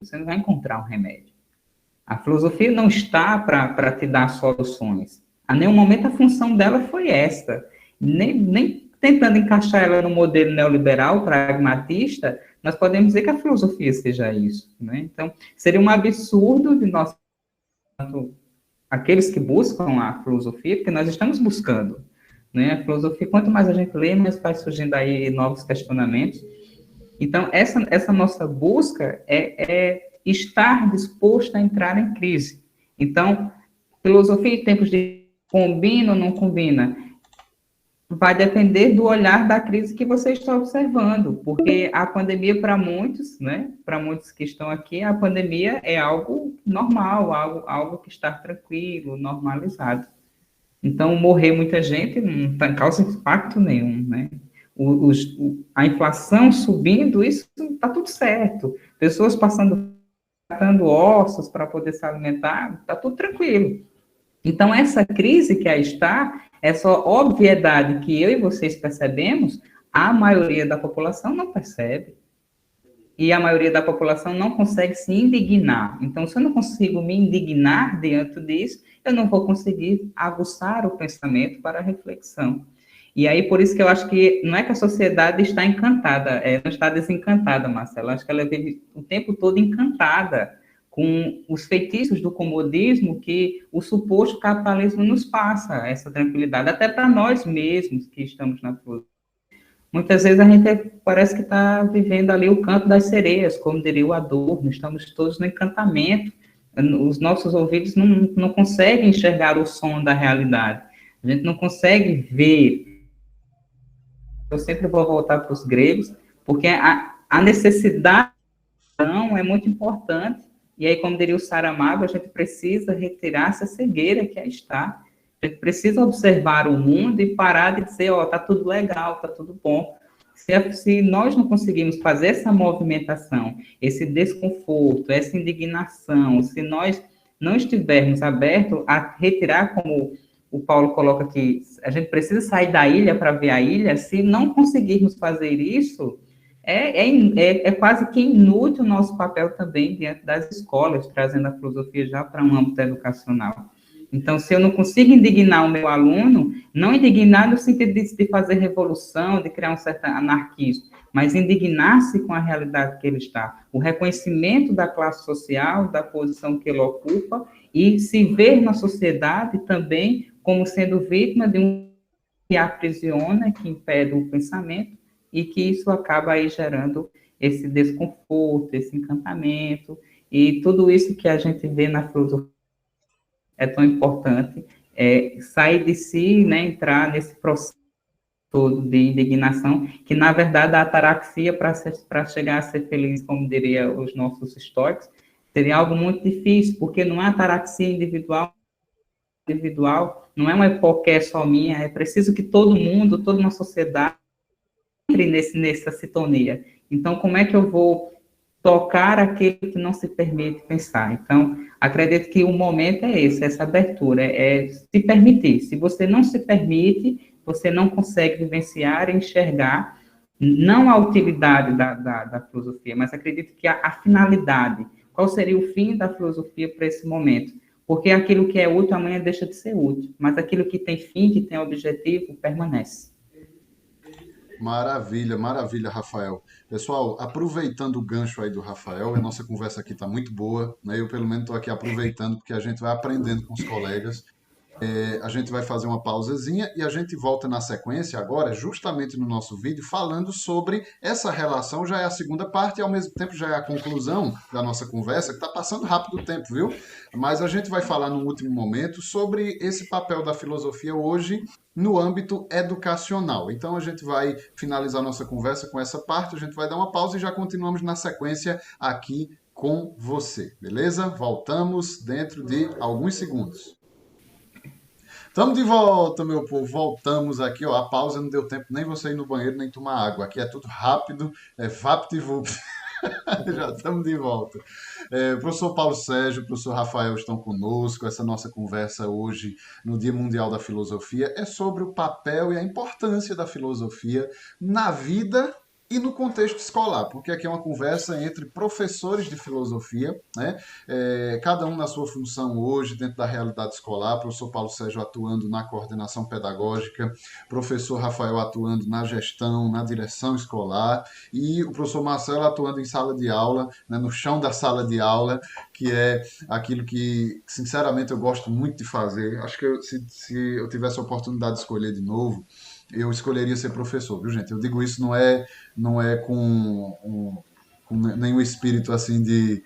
você não vai encontrar um remédio. A filosofia não está para te dar soluções. A nenhum momento a função dela foi esta. Nem tentando encaixar ela no modelo neoliberal, pragmatista, nós podemos dizer que a filosofia seja isso, né? Então, seria um absurdo de nós, aqueles que buscam a filosofia, porque nós estamos buscando, né? A filosofia, quanto mais a gente lê, mais vai surgindo aí novos questionamentos. Então, essa nossa busca é estar disposto a entrar em crise. Então, filosofia em tempos de combina ou não combina, vai depender do olhar da crise que você está observando, porque a pandemia para muitos, né, para muitos que estão aqui, a pandemia é algo normal, algo que está tranquilo, normalizado. Então, morrer muita gente não causa impacto nenhum, né? A inflação subindo, isso está tudo certo. Pessoas catando ossos para poder se alimentar, está tudo tranquilo. Então, essa crise que aí está, essa obviedade que eu e vocês percebemos, a maioria da população não percebe. E a maioria da população não consegue se indignar. Então, se eu não consigo me indignar diante disso, eu não vou conseguir aguçar o pensamento para a reflexão. E aí, por isso que eu acho que não é que a sociedade está encantada, não está desencantada, Marcelo. Eu acho que ela vive o tempo todo encantada com os feitiços do comodismo que o suposto capitalismo nos passa, essa tranquilidade, até para nós mesmos que estamos na filosofia. Muitas vezes a gente parece que está vivendo ali o canto das sereias, como diria o Adorno, estamos todos no encantamento, os nossos ouvidos não conseguem enxergar o som da realidade, a gente não consegue ver. Eu sempre vou voltar para os gregos, porque a necessidade é muito importante, e aí, como diria o Saramago, a gente precisa retirar essa cegueira que aí está. A gente precisa observar o mundo e parar de dizer, ó, tá tudo legal, tá tudo bom. Se nós não conseguimos fazer essa movimentação, esse desconforto, essa indignação, se nós não estivermos abertos a retirar, como o Paulo coloca aqui, a gente precisa sair da ilha para ver a ilha, se não conseguirmos fazer isso, é quase que inútil o nosso papel também diante das escolas, trazendo a filosofia já para um âmbito educacional. Então, se eu não consigo indignar o meu aluno, não indignar no sentido de fazer revolução, de criar um certo anarquismo, mas indignar-se com a realidade que ele está, o reconhecimento da classe social, da posição que ele ocupa, e se ver na sociedade também como sendo vítima de um que aprisiona, que impede o pensamento, e que isso acaba aí gerando esse desconforto, esse encantamento, e tudo isso que a gente vê na filosofia é tão importante, sair de si, né, entrar nesse processo todo de indignação, que na verdade a ataraxia para chegar a ser feliz, como diria os nossos estoicos, seria algo muito difícil, porque não é ataraxia individual, não é uma qualquer só minha, é preciso que todo mundo, toda uma sociedade entre nessa sintonia. Então, como é que eu vou tocar aquele que não se permite pensar? Então, acredito que o momento é esse, essa abertura, é se permitir. Se você não se permite, você não consegue vivenciar e enxergar, não a utilidade da filosofia, mas acredito que a finalidade. Qual seria o fim da filosofia para esse momento? Porque aquilo que é útil amanhã deixa de ser útil, mas aquilo que tem fim, que tem objetivo, permanece. Maravilha, maravilha, Rafael. Pessoal, aproveitando o gancho aí do Rafael, a nossa conversa aqui está muito boa, né? Eu, pelo menos, estou aqui aproveitando, porque a gente vai aprendendo com os colegas. A gente vai fazer uma pausazinha e a gente volta na sequência agora, justamente no nosso vídeo, falando sobre essa relação. Já é a segunda parte e, ao mesmo tempo, já é a conclusão da nossa conversa, que está passando rápido o tempo, viu? Mas a gente vai falar num último momento sobre esse papel da filosofia hoje no âmbito educacional. Então, a gente vai finalizar nossa conversa com essa parte, a gente vai dar uma pausa e já continuamos na sequência aqui com você, beleza? Voltamos dentro de alguns segundos. Estamos de volta, meu povo. Voltamos aqui, ó. A pausa não deu tempo nem você ir no banheiro, nem tomar água. Aqui é tudo rápido, é vapt-vupt. Já estamos de volta. O professor Paulo Sérgio, o professor Rafael estão conosco. Essa nossa conversa hoje, no Dia Mundial da Filosofia, é sobre o papel e a importância da filosofia na vida e no contexto escolar, porque aqui é uma conversa entre professores de filosofia, né? Cada um na sua função hoje, dentro da realidade escolar, professor Paulo Sérgio atuando na coordenação pedagógica, professor Rafael atuando na gestão, na direção escolar, e o professor Marcelo atuando em sala de aula, né, no chão da sala de aula, que é aquilo que, sinceramente, eu gosto muito de fazer. Acho que se eu tivesse a oportunidade de escolher de novo, eu escolheria ser professor, viu, gente? Eu digo isso não é com com nenhum espírito assim de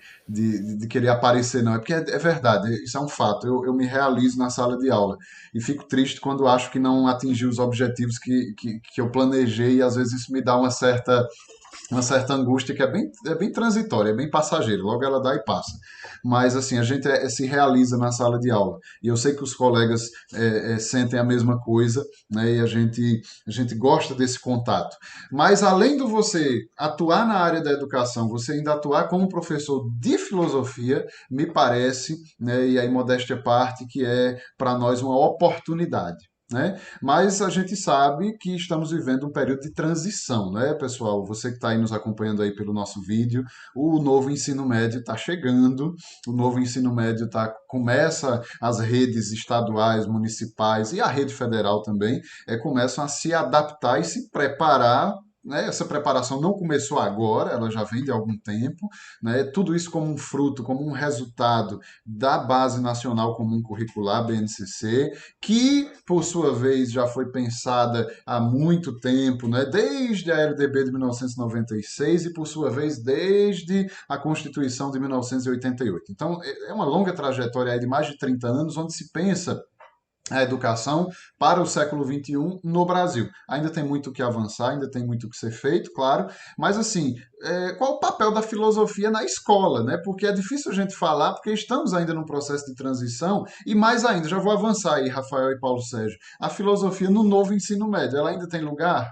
querer aparecer, não. É porque é verdade, isso é um fato. Eu me realizo na sala de aula e fico triste quando acho que não atingi os objetivos que eu planejei, e às vezes isso me dá uma certa angústia que é bem transitória, é bem passageira, logo ela dá e passa. Mas, assim, a gente se realiza na sala de aula. E eu sei que os colegas sentem a mesma coisa, né? E a gente gosta desse contato. Mas, além de você atuar na área da educação, você ainda atuar como professor de filosofia, me parece, né? E aí, modéstia à parte, que é para nós uma oportunidade. Né? Mas a gente sabe que estamos vivendo um período de transição, né, pessoal? Você que está aí nos acompanhando aí pelo nosso vídeo, o novo ensino médio está chegando, o novo ensino médio começa, as redes estaduais, municipais e a rede federal também, começam a se adaptar e se preparar. Né? Essa preparação não começou agora, ela já vem de algum tempo, né? Tudo isso como um fruto, como um resultado da Base Nacional Comum Curricular, BNCC, que, por sua vez, já foi pensada há muito tempo, né? Desde a LDB de 1996 e, por sua vez, desde a Constituição de 1988. Então, é uma longa trajetória aí de mais de 30 anos, onde se pensa a educação para o século XXI no Brasil. Ainda tem muito o que avançar, ainda tem muito o que ser feito, claro, mas assim, qual o papel da filosofia na escola, né? Porque é difícil a gente falar, porque estamos ainda num processo de transição, e mais ainda, já vou avançar aí, Rafael e Paulo Sérgio, a filosofia no novo ensino médio, ela ainda tem lugar?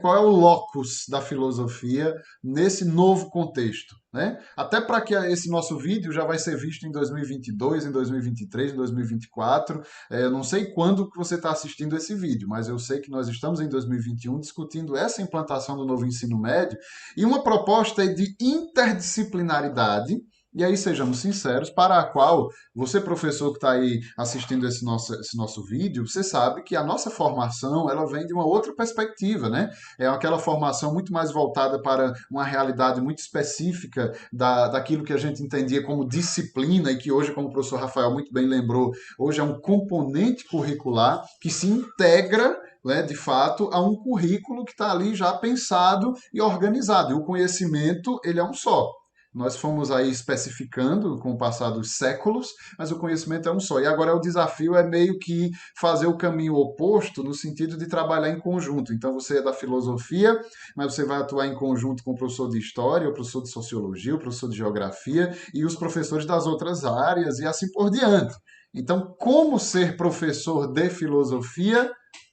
Qual é o locus da filosofia nesse novo contexto? Né? Até para que esse nosso vídeo já vai ser visto em 2022, em 2023, em 2024. Eu não sei quando que você está assistindo esse vídeo, mas eu sei que nós estamos em 2021 discutindo essa implantação do novo ensino médio e uma proposta de interdisciplinaridade. E aí, sejamos sinceros, para a qual você, professor que está aí assistindo esse nosso vídeo, você sabe que a nossa formação ela vem de uma outra perspectiva, né? É aquela formação muito mais voltada para uma realidade muito específica daquilo que a gente entendia como disciplina e que hoje, como o professor Rafael muito bem lembrou, hoje é um componente curricular que se integra, né, de fato, a um currículo que está ali já pensado e organizado. E o conhecimento, ele é um só. Nós fomos aí especificando com o passar dos séculos, mas o conhecimento é um só. E agora o desafio é meio que fazer o caminho oposto no sentido de trabalhar em conjunto. Então você é da filosofia, mas você vai atuar em conjunto com o professor de história, o professor de sociologia, o professor de geografia e os professores das outras áreas e assim por diante. Então, como ser professor de filosofia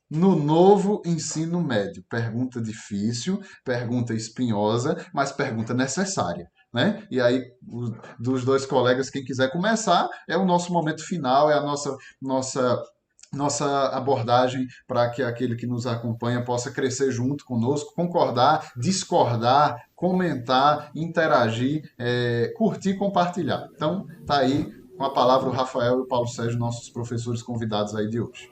no novo ensino médio? Pergunta difícil, pergunta espinhosa, mas pergunta necessária. Né? E aí, dos dois colegas, quem quiser começar, é o nosso momento final, é a nossa abordagem para que aquele que nos acompanha possa crescer junto conosco, concordar, discordar, comentar, interagir, curtir, compartilhar. Então, tá aí com a palavra o Rafael e o Paulo Sérgio, nossos professores convidados aí de hoje.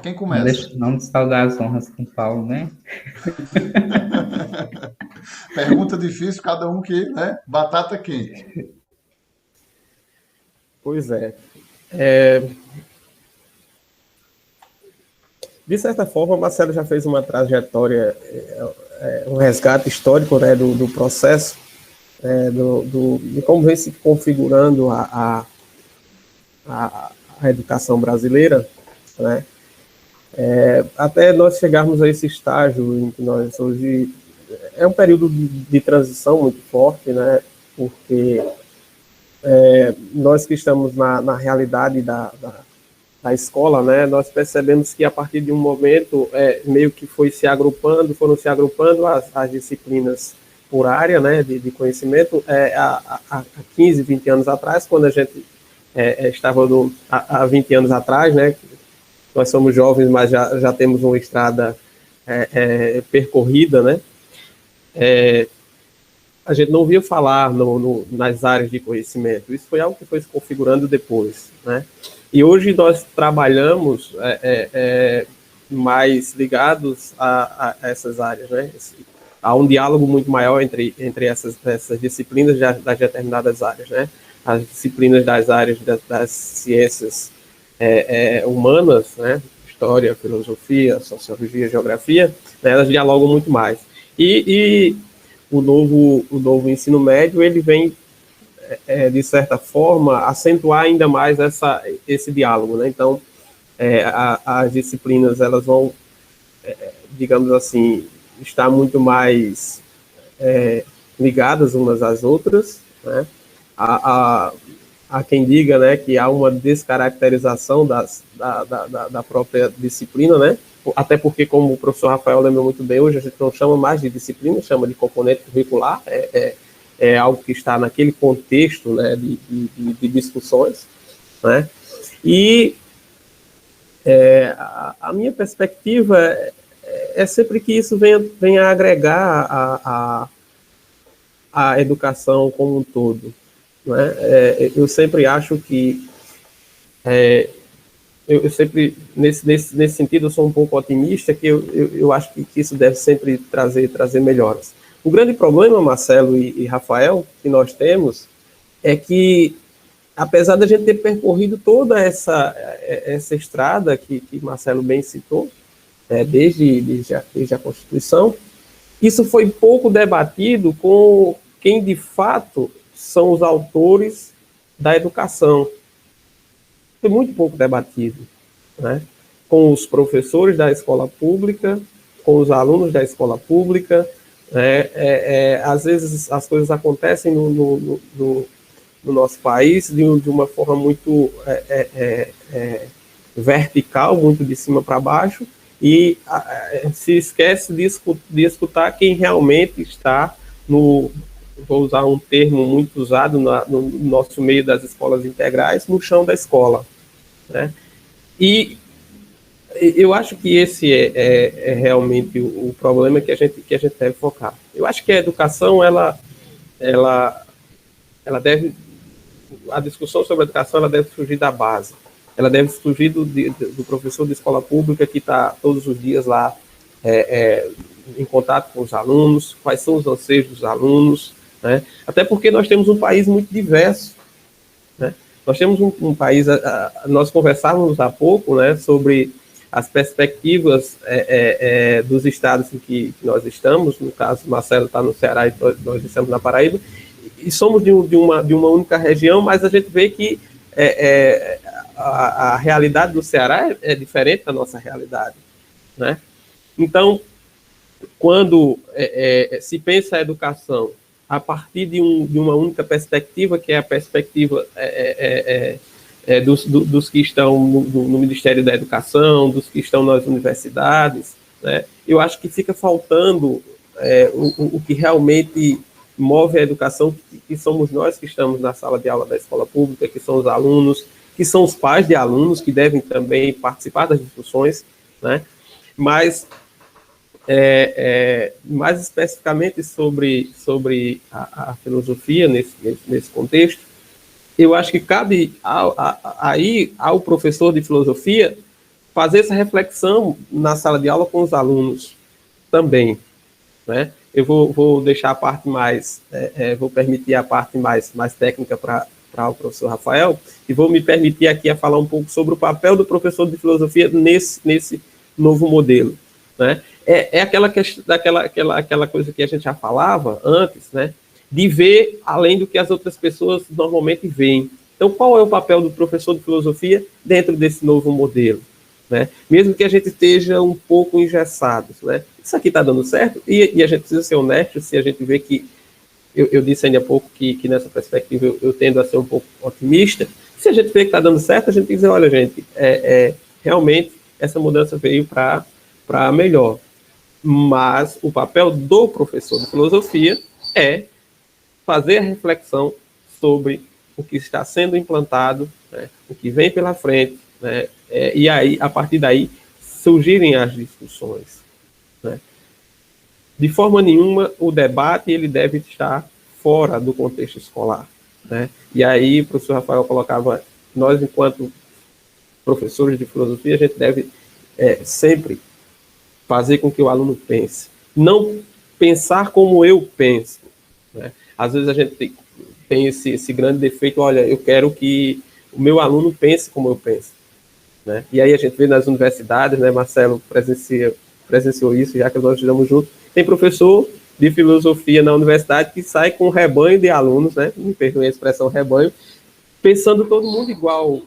Quem começa? Não saudar as honras com o Paulo, né? Pergunta difícil, cada um que, né? Batata quente. Pois é. De certa forma, Marcelo já fez uma trajetória, um resgate histórico, né, do processo, de como vem se configurando a educação brasileira, né? Até nós chegarmos a esse estágio em que nós hoje... É um período de transição muito forte, né? Porque nós que estamos na realidade da escola, né? Nós percebemos que a partir de um momento meio que foram se agrupando as disciplinas por área, né? De conhecimento. Há 15, 20 anos atrás, quando a gente estava há 20 anos atrás, né? Nós somos jovens, mas já temos uma estrada percorrida, né? A gente não ouvia falar nas áreas de conhecimento. Isso foi algo que foi se configurando depois, né? E hoje nós trabalhamos mais ligados a essas áreas, né? Há um diálogo muito maior entre essas disciplinas das determinadas áreas, né? As disciplinas das áreas das ciências humanas, né? História, filosofia, sociologia, geografia, né? Elas dialogam muito mais. E o novo ensino médio, ele vem, de certa forma, acentuar ainda mais esse diálogo, né? Então, as disciplinas, elas vão, digamos assim, estar muito mais ligadas umas às outras, né? Há quem diga, né, que há uma descaracterização da própria disciplina, né? Até porque, como o professor Rafael lembrou muito bem, hoje a gente não chama mais de disciplina, chama de componente curricular, é algo que está naquele contexto, né, de discussões, né? E a minha perspectiva é sempre que isso venha agregar a educação como um todo, né? Eu sempre acho que eu sempre, nesse sentido, eu sou um pouco otimista, que eu acho que isso deve sempre trazer melhoras. O grande problema, Marcelo e Rafael, que nós temos, é que, apesar da gente ter percorrido toda essa estrada que Marcelo bem citou, desde a Constituição, isso foi pouco debatido com quem, de fato, são os autores da educação. Foi muito pouco debatido, né? Com os professores da escola pública, com os alunos da escola pública. Às vezes as coisas acontecem no nosso país de uma forma muito vertical, muito de cima para baixo, e se esquece de escutar quem realmente está vou usar um termo muito usado no nosso meio das escolas integrais, no chão da escola, né? E eu acho que esse é realmente o problema que a gente deve focar. Eu acho que a educação, ela deve, a discussão sobre a educação, ela deve surgir da base. Ela deve surgir do professor de escola pública que está todos os dias lá em contato com os alunos, quais são os anseios dos alunos, né? Até porque nós temos um país muito diverso, né? Nós temos um país, nós conversávamos há pouco, né, sobre as perspectivas dos estados em que nós estamos. No caso, Marcelo está no Ceará e nós estamos na Paraíba, e somos de uma única região, mas a gente vê que a realidade do Ceará é diferente da nossa realidade, né? Então, quando se pensa a educação a partir de uma única perspectiva, que é a perspectiva dos que estão no Ministério da Educação, dos que estão nas universidades, né? Eu acho que fica faltando o que realmente move a educação, que somos nós que estamos na sala de aula da escola pública, que são os alunos, que são os pais de alunos, que devem também participar das discussões, né? Mas mais especificamente sobre a filosofia nesse contexto, eu acho que cabe ao professor de filosofia fazer essa reflexão na sala de aula com os alunos também, né? Eu vou deixar a parte mais, vou permitir a parte mais técnica para o professor Rafael, e vou me permitir aqui a falar um pouco sobre o papel do professor de filosofia nesse novo modelo, né? Aquela coisa que a gente já falava antes, né? De ver além do que as outras pessoas normalmente veem. Então, qual é o papel do professor de filosofia dentro desse novo modelo, né? Mesmo que a gente esteja um pouco engessado, né? Isso aqui está dando certo, e a gente precisa ser honesto. Se a gente vê que, eu disse ainda há pouco que nessa perspectiva eu tendo a ser um pouco otimista, se a gente vê que está dando certo, a gente tem que dizer, olha, gente, realmente essa mudança veio para melhor. Mas o papel do professor de filosofia é fazer a reflexão sobre o que está sendo implantado, né, o que vem pela frente, né, e aí, a partir daí, surgirem as discussões, né. De forma nenhuma, o debate ele deve estar fora do contexto escolar, né. E aí, o professor Rafael colocava, nós, enquanto professores de filosofia, a gente deve sempre fazer com que o aluno pense. Não pensar como eu penso, né? Às vezes a gente tem esse grande defeito, olha, eu quero que o meu aluno pense como eu penso, né? E aí a gente vê nas universidades, né, Marcelo presenciou isso, já que nós estudamos juntos, tem professor de filosofia na universidade que sai com um rebanho de alunos, né? Me perdoem a expressão rebanho, pensando todo mundo igual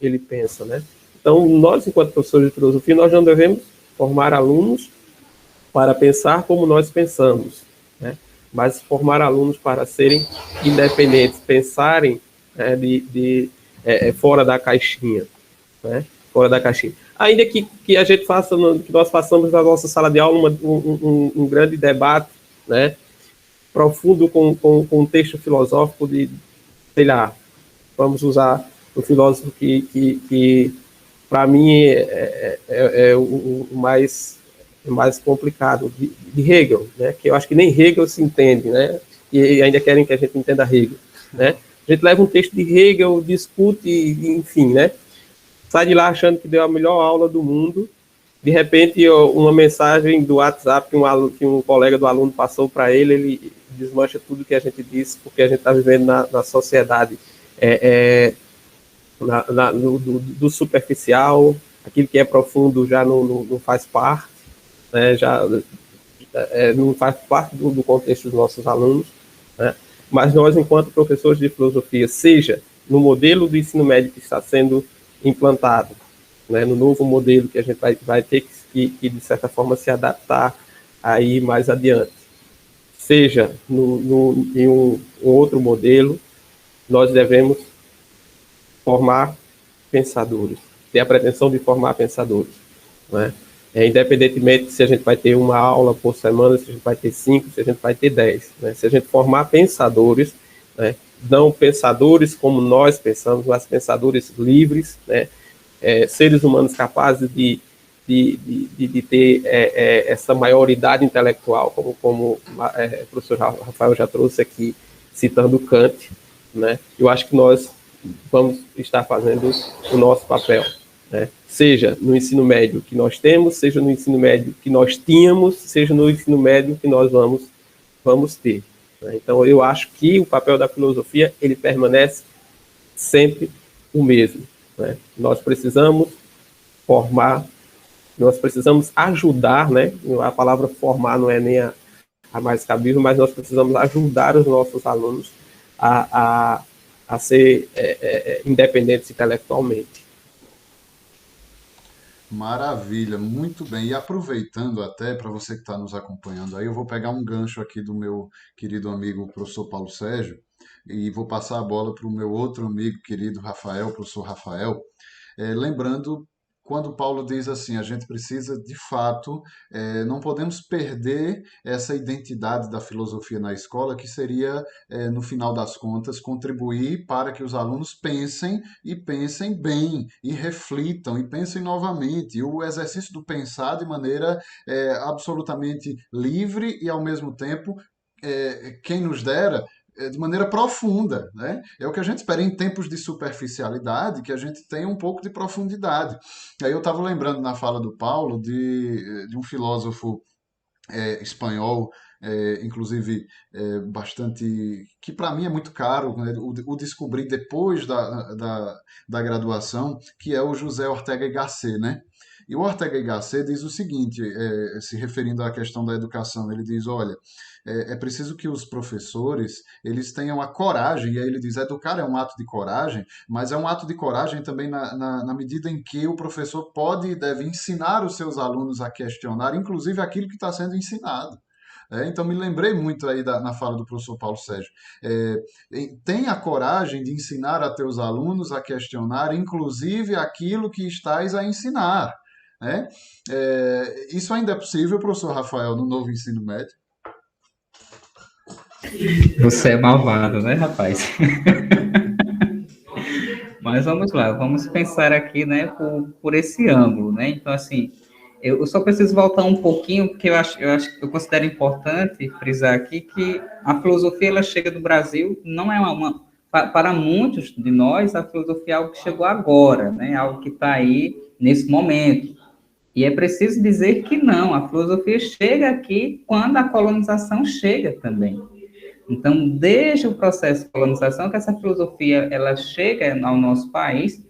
ele pensa, né? Então, nós, enquanto professores de filosofia, nós não devemos formar alunos para pensar como nós pensamos, né? Mas formar alunos para serem independentes, pensarem fora da caixinha, né? Fora da caixinha. Ainda que a gente faça, que nós façamos na nossa sala de aula um grande debate, né? Profundo com um texto filosófico de, sei lá, vamos usar o filósofo que para mim é o mais complicado, de Hegel, né? Que eu acho que nem Hegel se entende, né? E ainda querem que a gente entenda Hegel, né? A gente leva um texto de Hegel, discute, enfim, né? Sai de lá achando que deu a melhor aula do mundo, de repente uma mensagem do WhatsApp que um colega do aluno passou para ele desmancha tudo que a gente disse, porque a gente está vivendo na sociedade do superficial, aquilo que é profundo já não faz parte, né, não faz parte do contexto dos nossos alunos, né? Mas nós, enquanto professores de filosofia, seja no modelo do ensino médio que está sendo implantado, né, no novo modelo que a gente vai ter que, de certa forma, se adaptar aí mais adiante, seja em um outro modelo, nós devemos formar pensadores, ter a pretensão de formar pensadores, né? Independentemente se a gente vai ter uma aula por semana, se a gente vai ter 5, se a gente vai ter 10, né? Se a gente formar pensadores, né? Não pensadores como nós pensamos, mas pensadores livres, né? Seres humanos capazes de ter essa maioridade intelectual, como o professor Rafael já trouxe aqui, citando Kant, né? Eu acho que nós vamos estar fazendo o nosso papel, né? Seja no ensino médio que nós temos, seja no ensino médio que nós tínhamos, seja no ensino médio que nós vamos ter, né? Então, eu acho que o papel da filosofia, ele permanece sempre o mesmo, né? Nós precisamos formar, nós precisamos ajudar, né? A palavra formar não é nem a mais cabível, mas nós precisamos ajudar os nossos alunos a ser independentes intelectualmente. Maravilha, muito bem. E aproveitando até para você que está nos acompanhando aí, eu vou pegar um gancho aqui do meu querido amigo professor Paulo Sérgio e vou passar a bola para o meu outro amigo querido Rafael, professor Rafael. Lembrando, quando Paulo diz assim, a gente precisa de fato, não podemos perder essa identidade da filosofia na escola, que seria, no final das contas, contribuir para que os alunos pensem e pensem bem, e reflitam e pensem novamente. E o exercício do pensar de maneira absolutamente livre e, ao mesmo tempo, quem nos dera, de maneira profunda, né? É o que a gente espera em tempos de superficialidade, que a gente tenha um pouco de profundidade. Aí eu estava lembrando na fala do Paulo de um filósofo espanhol, inclusive bastante, que para mim é muito caro, né? O descobri depois da graduação, que é o José Ortega y Gasset, né? E o Ortega y Gasset diz o seguinte, se referindo à questão da educação, ele diz, olha, é preciso que os professores eles tenham a coragem, e aí ele diz, educar é um ato de coragem, mas é um ato de coragem também na medida em que o professor pode e deve ensinar os seus alunos a questionar, inclusive aquilo que está sendo ensinado. Então, me lembrei muito aí na fala do professor Paulo Sérgio. Tenha a coragem de ensinar a teus alunos a questionar, inclusive aquilo que estás a ensinar. Né? Isso ainda é possível, professor Rafael, no novo ensino médio? Você é malvado, né, rapaz? Mas vamos lá, vamos pensar aqui, né, por esse ângulo, né? Então, assim, eu só preciso voltar um pouquinho, porque eu considero importante frisar aqui que a filosofia, ela chega do Brasil, não é para muitos de nós, a filosofia é algo que chegou agora, né? Algo que está aí nesse momento. E é preciso dizer que não, a filosofia chega aqui quando a colonização chega também. Então, desde o processo de colonização, que essa filosofia ela chega ao nosso país,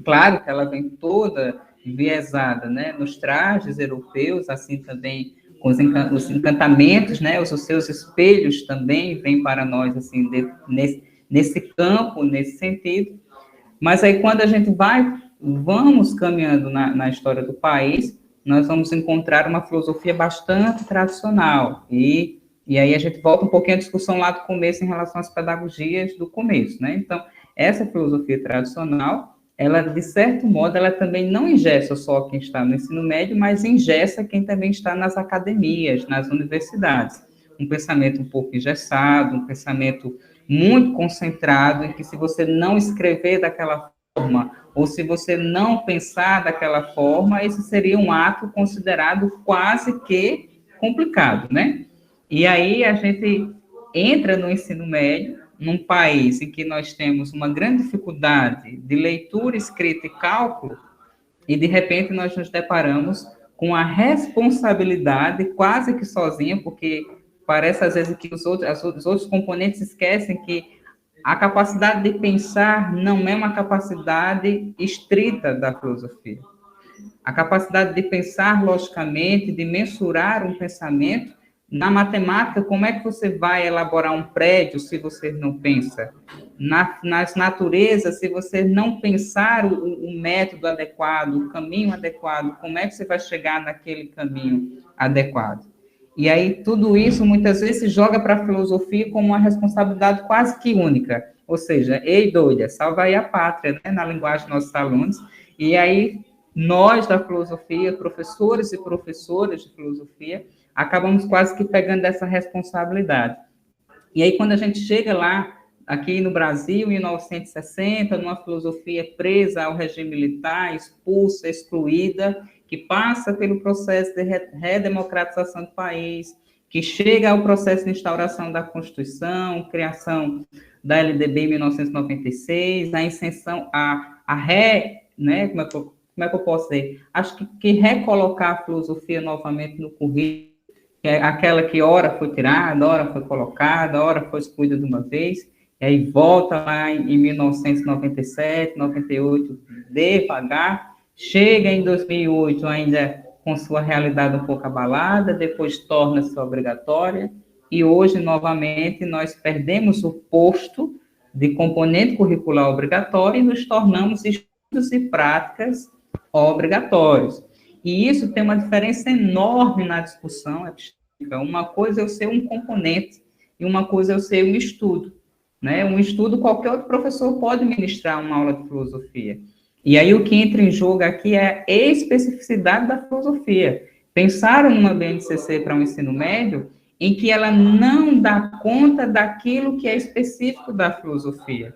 claro que ela vem toda enviesada, né, nos trajes europeus, assim também os encantamentos, né, os seus espelhos também vêm para nós, assim, nesse campo, nesse sentido. Mas aí, quando a gente vamos caminhando na história do país, nós vamos encontrar uma filosofia bastante tradicional. E aí a gente volta um pouquinho à discussão lá do começo em relação às pedagogias do começo, né? Então, essa filosofia tradicional, ela, de certo modo, ela também não engessa só quem está no ensino médio, mas engessa quem também está nas academias, nas universidades. Um pensamento um pouco engessado, um pensamento muito concentrado, em que se você não escrever daquela forma, ou se você não pensar daquela forma, esse seria um ato considerado quase que complicado, né? E aí a gente entra no ensino médio, num país em que nós temos uma grande dificuldade de leitura, escrita e cálculo, e de repente nós nos deparamos com a responsabilidade quase que sozinha, porque parece às vezes que os outros componentes esquecem que a capacidade de pensar não é uma capacidade estrita da filosofia. A capacidade de pensar logicamente, de mensurar um pensamento, na matemática, como é que você vai elaborar um prédio se você não pensa? Nas naturezas, se você não pensar o método adequado, o caminho adequado, como é que você vai chegar naquele caminho adequado? E aí, tudo isso, muitas vezes, se joga para a filosofia como uma responsabilidade quase que única. Ou seja, ei, doida, salva aí a pátria, né, na linguagem dos nossos alunos. E aí, nós da filosofia, professores e professoras de filosofia, acabamos quase que pegando essa responsabilidade. E aí, quando a gente chega lá, aqui no Brasil, em 1960, numa filosofia presa ao regime militar, expulsa, excluída, que passa pelo processo de redemocratização do país, que chega ao processo de instauração da Constituição, criação da LDB em 1996, a ascensão, né, como é que eu posso dizer? Acho que recolocar a filosofia novamente no currículo, que é aquela que ora foi tirada, ora foi colocada, ora foi excluída de uma vez, e aí volta lá em 1997, 98, devagar, chega em 2008 ainda com sua realidade um pouco abalada, depois torna-se obrigatória, e hoje, novamente, nós perdemos o posto de componente curricular obrigatório e nos tornamos estudos e práticas obrigatórios. E isso tem uma diferença enorme na discussão epistemológica. Uma coisa é eu ser um componente e uma coisa é eu ser um estudo. Né? Um estudo, qualquer outro professor pode ministrar uma aula de filosofia. E aí o que entra em jogo aqui é a especificidade da filosofia. Pensaram numa BNCC para um ensino médio em que ela não dá conta daquilo que é específico da filosofia.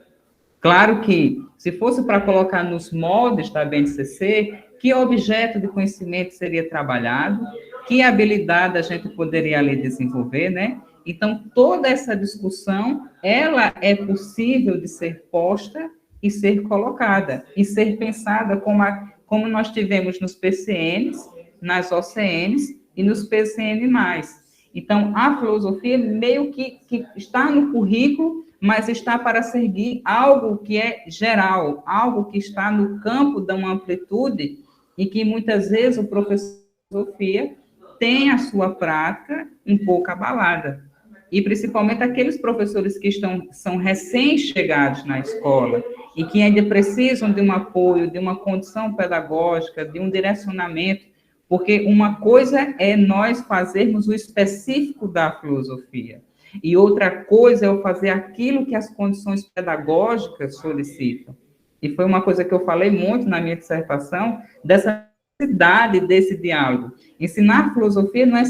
Claro que, se fosse para colocar nos moldes da BNCC, que objeto de conhecimento seria trabalhado, que habilidade a gente poderia ali desenvolver, né? Então, toda essa discussão, ela é possível de ser posta e ser colocada, e ser pensada como nós tivemos nos PCNs, nas OCNs e nos PCN+. Então, a filosofia meio que está no currículo, mas está para seguir algo que é geral, algo que está no campo de uma amplitude e que muitas vezes o professor de filosofia tem a sua prática um pouco abalada. E principalmente aqueles professores que são recém-chegados na escola e que ainda precisam de um apoio, de uma condição pedagógica, de um direcionamento, porque uma coisa é nós fazermos o específico da filosofia, e outra coisa é eu fazer aquilo que as condições pedagógicas solicitam. E foi uma coisa que eu falei muito na minha dissertação, dessa necessidade desse diálogo. Ensinar filosofia não é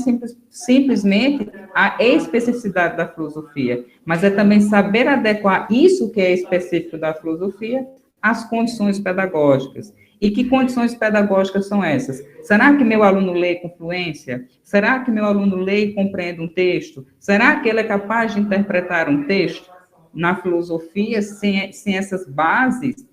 simplesmente a especificidade da filosofia, mas é também saber adequar isso que é específico da filosofia às condições pedagógicas. E que condições pedagógicas são essas? Será que meu aluno lê com fluência? Será que meu aluno lê e compreende um texto? Será que ele é capaz de interpretar um texto? Na filosofia, sem essas bases,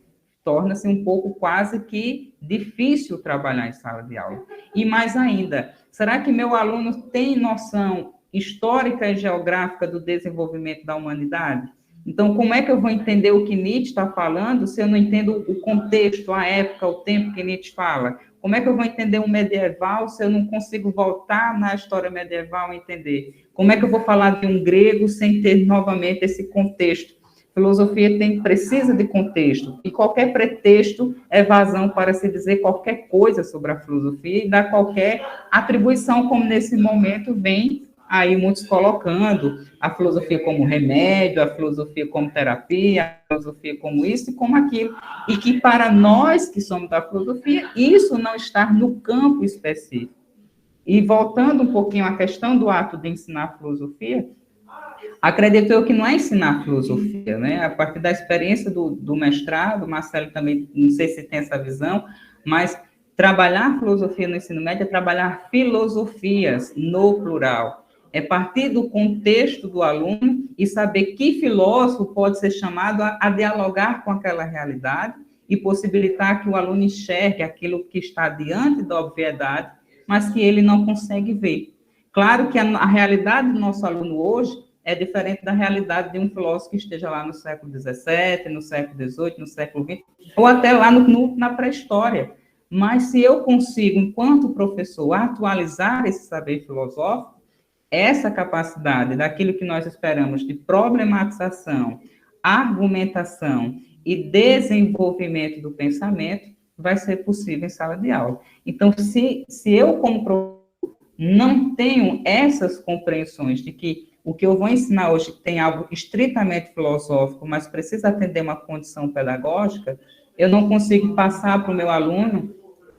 torna-se um pouco quase que difícil trabalhar em sala de aula. E mais ainda, será que meu aluno tem noção histórica e geográfica do desenvolvimento da humanidade? Então, como é que eu vou entender o que Nietzsche está falando se eu não entendo o contexto, a época, o tempo que Nietzsche fala? Como é que eu vou entender um medieval se eu não consigo voltar na história medieval e entender? Como é que eu vou falar de um grego sem ter novamente esse contexto? Filosofia precisa de contexto, e qualquer pretexto é vazão para se dizer qualquer coisa sobre a filosofia e dar qualquer atribuição, como nesse momento vem aí muitos colocando a filosofia como remédio, a filosofia como terapia, a filosofia como isso e como aquilo, e que para nós que somos da filosofia, isso não está no campo específico. E voltando um pouquinho à questão do ato de ensinar filosofia, acredito eu que não é ensinar filosofia, né? A partir da experiência do mestrado, o Marcelo também, não sei se tem essa visão, mas trabalhar filosofia no ensino médio é trabalhar filosofias no plural. É partir do contexto do aluno e saber que filósofo pode ser chamado a dialogar com aquela realidade e possibilitar que o aluno enxergue aquilo que está diante da obviedade, mas que ele não consegue ver. Claro que a realidade do nosso aluno hoje é diferente da realidade de um filósofo que esteja lá no século XVII, no século XVIII, no século XX, ou até lá na pré-história. Mas se eu consigo, enquanto professor, atualizar esse saber filosófico, essa capacidade daquilo que nós esperamos de problematização, argumentação e desenvolvimento do pensamento, vai ser possível em sala de aula. Então, se eu, como professor, não tenho essas compreensões de que o que eu vou ensinar hoje tem algo estritamente filosófico, mas precisa atender uma condição pedagógica, eu não consigo passar para o meu aluno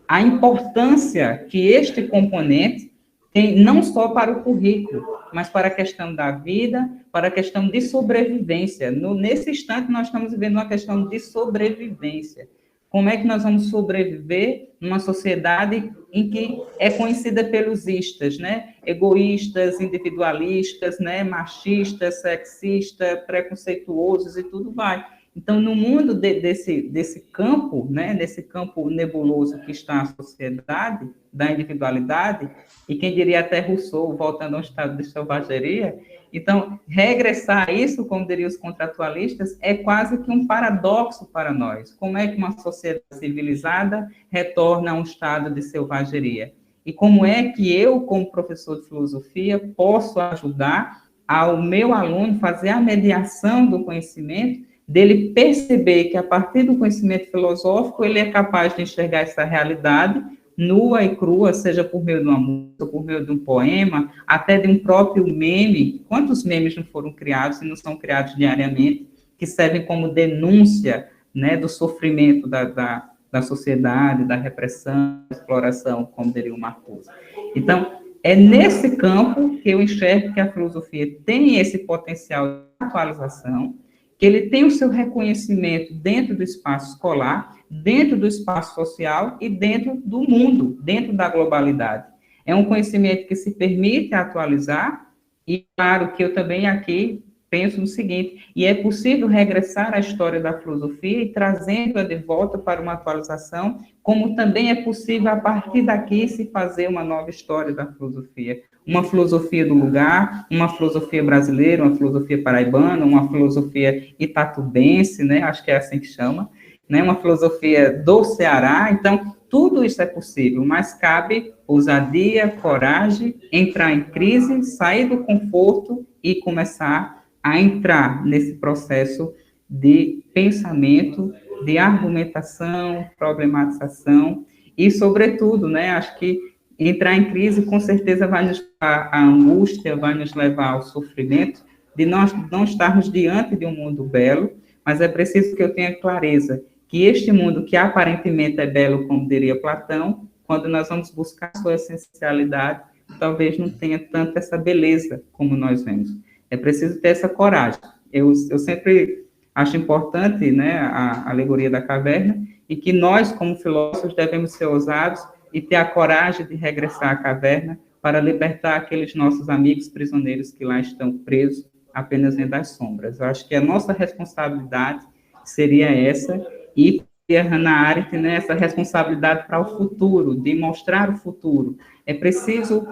a importância que este componente tem, não só para o currículo, mas para a questão da vida, para a questão de sobrevivência. Nesse instante, nós estamos vivendo uma questão de sobrevivência. Como é que nós vamos sobreviver numa sociedade em que é conhecida pelos istas, né? Egoístas, individualistas, né? Machistas, sexistas, preconceituosos e tudo vai. Então, no mundo desse campo, né? Desse campo nebuloso que está a sociedade, da individualidade, e quem diria até Rousseau, voltando ao estado de selvageria, então, regressar a isso, como diriam os contratualistas, é quase que um paradoxo para nós. Como é que uma sociedade civilizada retorna a um estado de selvageria? E como é que eu, como professor de filosofia, posso ajudar ao meu aluno fazer a mediação do conhecimento, dele perceber que, a partir do conhecimento filosófico, ele é capaz de enxergar essa realidade nua e crua, seja por meio de uma música, por meio de um poema, até de um próprio meme. Quantos memes não foram criados e não são criados diariamente, que servem como denúncia, né, do sofrimento da sociedade, da repressão, da exploração, como diria o Marcuse. Então, é nesse campo que eu enxergo que a filosofia tem esse potencial de atualização, que ele tem o seu reconhecimento dentro do espaço escolar, dentro do espaço social e dentro do mundo, dentro da globalidade. É um conhecimento que se permite atualizar, e claro que eu também aqui penso no seguinte, e é possível regressar à história da filosofia e trazendo-a de volta para uma atualização, como também é possível, a partir daqui, se fazer uma nova história da filosofia. Uma filosofia do lugar, uma filosofia brasileira, uma filosofia paraibana, uma filosofia itatubense, né? Acho que é assim que chama, né? Uma filosofia do Ceará. Então, tudo isso é possível, mas cabe ousadia, coragem, entrar em crise, sair do conforto e começar a entrar nesse processo de pensamento, de argumentação, problematização e, sobretudo, né, acho que entrar em crise com certeza vai nos levar à angústia, vai nos levar ao sofrimento, de nós não estarmos diante de um mundo belo, mas é preciso que eu tenha clareza que este mundo que aparentemente é belo, como diria Platão, quando nós vamos buscar sua essencialidade, talvez não tenha tanta essa beleza como nós vemos. É preciso ter essa coragem. Eu sempre acho importante, né, a alegoria da caverna, e que nós, como filósofos, devemos ser ousados e ter a coragem de regressar à caverna para libertar aqueles nossos amigos prisioneiros que lá estão presos apenas dentro das sombras. Eu acho que a nossa responsabilidade seria essa, e a Hannah Arendt, né, essa responsabilidade para o futuro, de mostrar o futuro. É preciso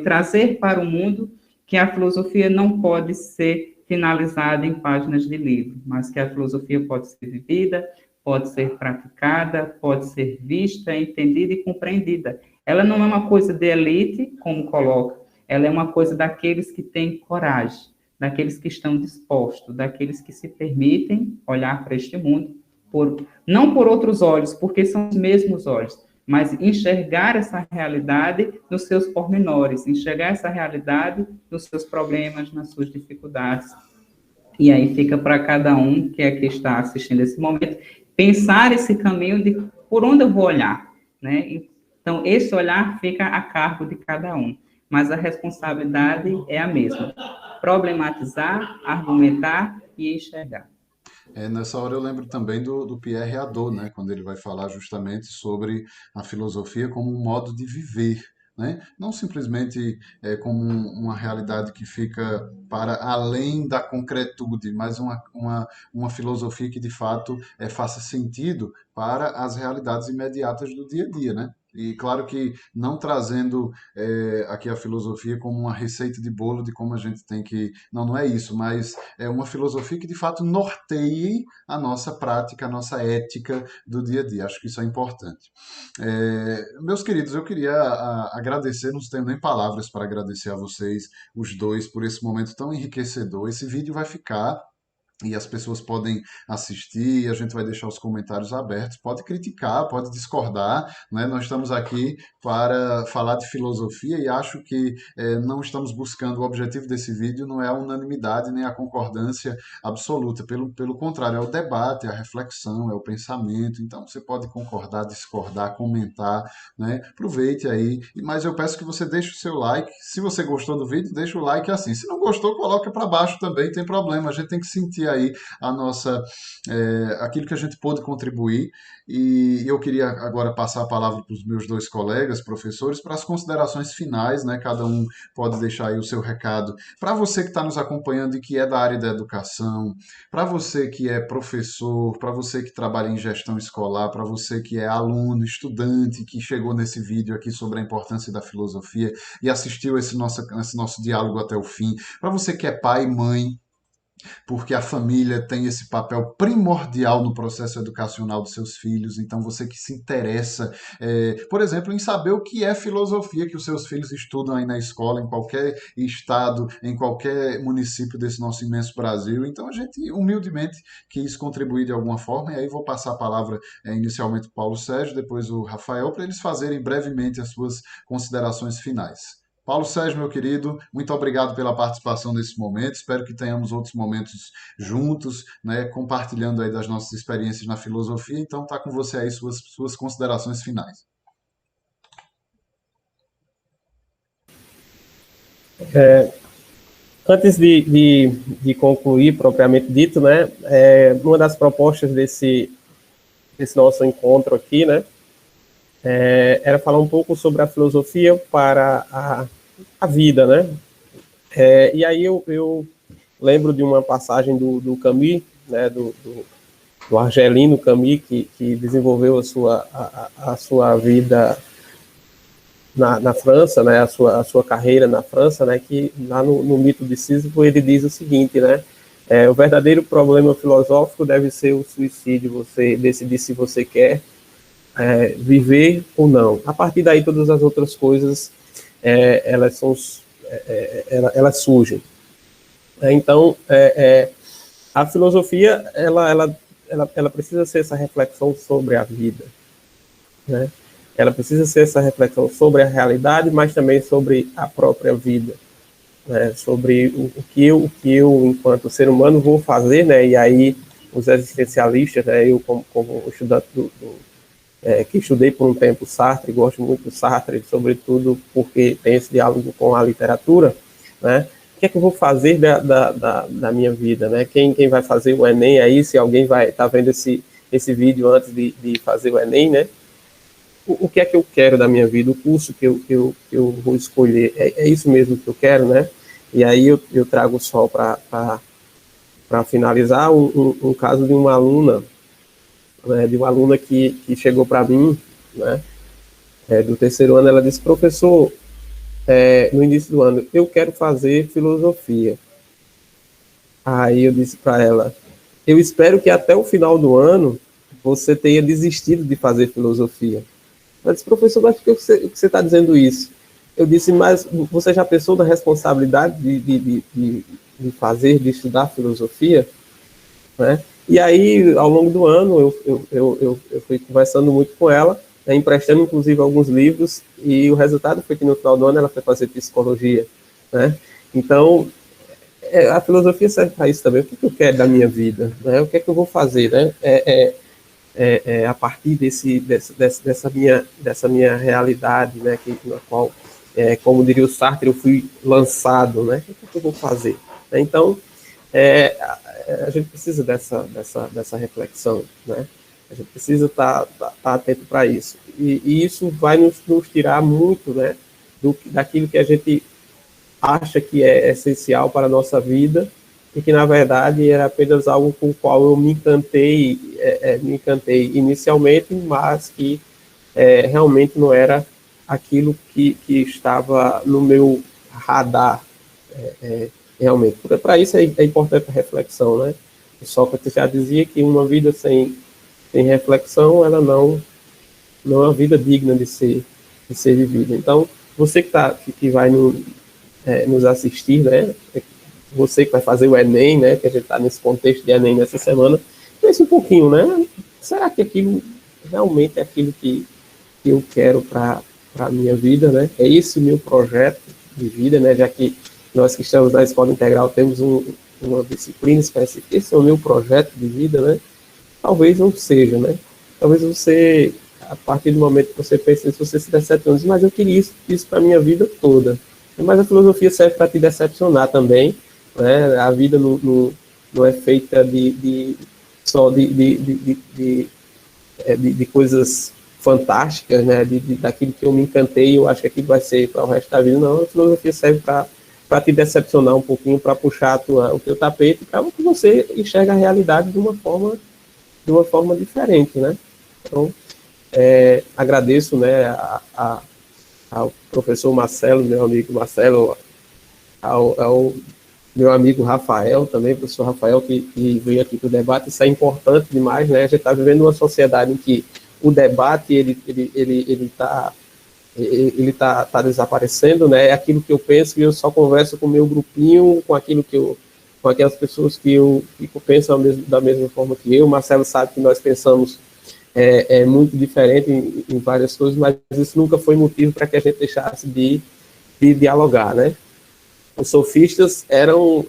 trazer para o mundo que a filosofia não pode ser finalizada em páginas de livro, mas que a filosofia pode ser vivida, pode ser praticada, pode ser vista, entendida e compreendida. Ela não é uma coisa de elite, como coloca, ela é uma coisa daqueles que têm coragem, daqueles que estão dispostos, daqueles que se permitem olhar para este mundo, não por outros olhos, porque são os mesmos olhos, mas enxergar essa realidade nos seus pormenores, enxergar essa realidade nos seus problemas, nas suas dificuldades. E aí fica para cada um que está assistindo esse momento, pensar esse caminho de por onde eu vou olhar, né? Então, esse olhar fica a cargo de cada um, mas a responsabilidade é a mesma: problematizar, argumentar e enxergar. Nessa hora eu lembro também do Pierre Hadot, né, quando ele vai falar justamente sobre a filosofia como um modo de viver, né? Não simplesmente como uma realidade que fica para além da concretude, mas uma filosofia que de fato faça sentido para as realidades imediatas do dia a dia, né? E claro que não trazendo aqui a filosofia como uma receita de bolo de como a gente tem que. Não, não é isso, mas é uma filosofia que de fato norteie a nossa prática, a nossa ética do dia a dia. Acho que isso é importante. Meus queridos, eu queria agradecer, não tenho nem palavras para agradecer a vocês, os dois, por esse momento tão enriquecedor. Esse vídeo vai ficar e as pessoas podem assistir, a gente vai deixar os comentários abertos, pode criticar, pode discordar, né? Nós estamos aqui para falar de filosofia e acho que não estamos buscando, o objetivo desse vídeo não é a unanimidade nem a concordância absoluta, pelo contrário, é o debate, é a reflexão, é o pensamento, então você pode concordar, discordar, comentar, né? Aproveite aí, mas eu peço que você deixe o seu like, se você gostou do vídeo, deixa o like assim, se não gostou, coloca para baixo também, tem problema, a gente tem que sentir aí a nossa, aquilo que a gente pôde contribuir. E eu queria agora passar a palavra para os meus dois colegas, professores, para as considerações finais, né? Cada um pode deixar aí o seu recado. Para você que está nos acompanhando e que é da área da educação, para você que é professor, para você que trabalha em gestão escolar, para você que é aluno, estudante, que chegou nesse vídeo aqui sobre a importância da filosofia e assistiu esse nosso diálogo até o fim, para você que é pai e mãe, porque a família tem esse papel primordial no processo educacional dos seus filhos. Então, você que se interessa, por exemplo, em saber o que é filosofia que os seus filhos estudam aí na escola, em qualquer estado, em qualquer município desse nosso imenso Brasil. Então, a gente humildemente quis contribuir de alguma forma, e aí vou passar a palavra inicialmente para o Paulo Sérgio, depois o Rafael, para eles fazerem brevemente as suas considerações finais. Paulo Sérgio, meu querido, muito obrigado pela participação nesse momento. Espero que tenhamos outros momentos juntos, né, compartilhando aí das nossas experiências na filosofia. Então, tá com você aí suas considerações finais. Antes de concluir propriamente dito, né, uma das propostas desse nosso encontro aqui, né, era falar um pouco sobre a filosofia para a vida, né? E aí eu lembro de uma passagem do Camus, né, do Argelino Camus, que desenvolveu a sua vida na França, né, a sua carreira na França, né, que lá no Mito de Sísifo ele diz o seguinte, né, o verdadeiro problema filosófico deve ser o suicídio, você decidir se você quer viver ou não. A partir daí todas as outras coisas elas surgem. Então a filosofia ela precisa ser essa reflexão sobre a vida, né? Ela precisa ser essa reflexão sobre a realidade, mas também sobre a própria vida, né? Sobre o que eu, enquanto ser humano, vou fazer, né? E aí os existencialistas, né? Eu como estudante que estudei por um tempo Sartre, gosto muito do Sartre, sobretudo porque tem esse diálogo com a literatura, né? O que é que eu vou fazer da minha vida, né? Quem vai fazer o Enem aí, se alguém vai estar vendo esse vídeo antes de fazer o Enem, né? O que é que eu quero da minha vida, o curso que eu vou escolher, é isso mesmo que eu quero, né? E aí eu trago só para finalizar um caso de uma aluna, né, de uma aluna que chegou para mim, né, do terceiro ano. Ela disse: professor, no início do ano, eu quero fazer filosofia. Aí eu disse para ela, eu espero que até o final do ano você tenha desistido de fazer filosofia. Ela disse, professor, mas por que você está dizendo isso? Eu disse, mas você já pensou na responsabilidade de fazer, de estudar filosofia? Né? E aí, ao longo do ano, eu fui conversando muito com ela, né, emprestando inclusive alguns livros, e o resultado foi que no final do ano ela foi fazer psicologia. Né? Então, a filosofia serve para isso também. O que eu quero da minha vida? Né? O que é que eu vou fazer? Né? A partir dessa minha realidade, né, na qual, como diria o Sartre, eu fui lançado, né? O que é que eu vou fazer? Então, a gente precisa dessa reflexão, né? A gente precisa estar atento para isso. E isso vai nos tirar muito, né, daquilo que a gente acha que é essencial para a nossa vida e que, na verdade, era apenas algo com o qual eu me encantei inicialmente, mas que realmente não era aquilo que estava no meu radar, realmente. Para isso é importante a reflexão, né? O Sócrates já dizia que uma vida sem reflexão, ela não é uma vida digna de ser vivida. Então, você que vai nos assistir, né? Você que vai fazer o Enem, né? Que a gente está nesse contexto de Enem nessa semana, pense um pouquinho, né? Será que aquilo realmente é aquilo que eu quero para a minha vida, né? É esse o meu projeto de vida, né? Já que nós que estamos na escola integral temos uma disciplina específica, esse é o meu projeto de vida, né? Talvez não seja, né? Talvez você, a partir do momento que você pensa se você se decepciona, mas eu queria isso para a minha vida toda. Mas a filosofia serve para te decepcionar também, né? A vida não é feita só de coisas fantásticas, né? Daquilo que eu me encantei e eu acho que aquilo vai ser para o resto da vida. Não, a filosofia serve para te decepcionar um pouquinho, para puxar o teu tapete, para que você enxergue a realidade de uma forma diferente, né? Então, agradeço, né, ao professor Marcelo, meu amigo Marcelo, ao meu amigo Rafael também, professor Rafael, que veio aqui para o debate. Isso é importante demais, né? A gente está vivendo uma sociedade em que o debate ele tá desaparecendo, né? É aquilo que eu penso e eu só converso com o meu grupinho, com aquelas pessoas que pensam da mesma forma que eu. O Marcelo sabe que nós pensamos muito diferente em várias coisas, mas isso nunca foi motivo para que a gente deixasse de dialogar, né? Os sofistas eram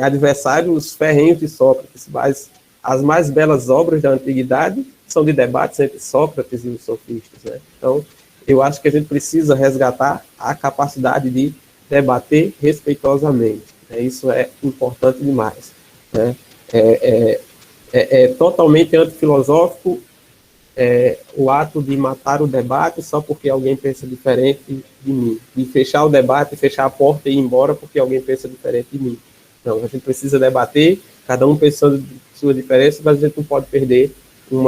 adversários ferrenhos de Sócrates, mas as mais belas obras da antiguidade são de debates entre Sócrates e os sofistas, né? Então, eu acho que a gente precisa resgatar a capacidade de debater respeitosamente, né? Isso é importante demais, né? É totalmente antifilosófico o ato de matar o debate só porque alguém pensa diferente de mim, de fechar o debate, fechar a porta e ir embora porque alguém pensa diferente de mim. Não, a gente precisa debater, cada um pensando de sua diferença, mas a gente não pode perder o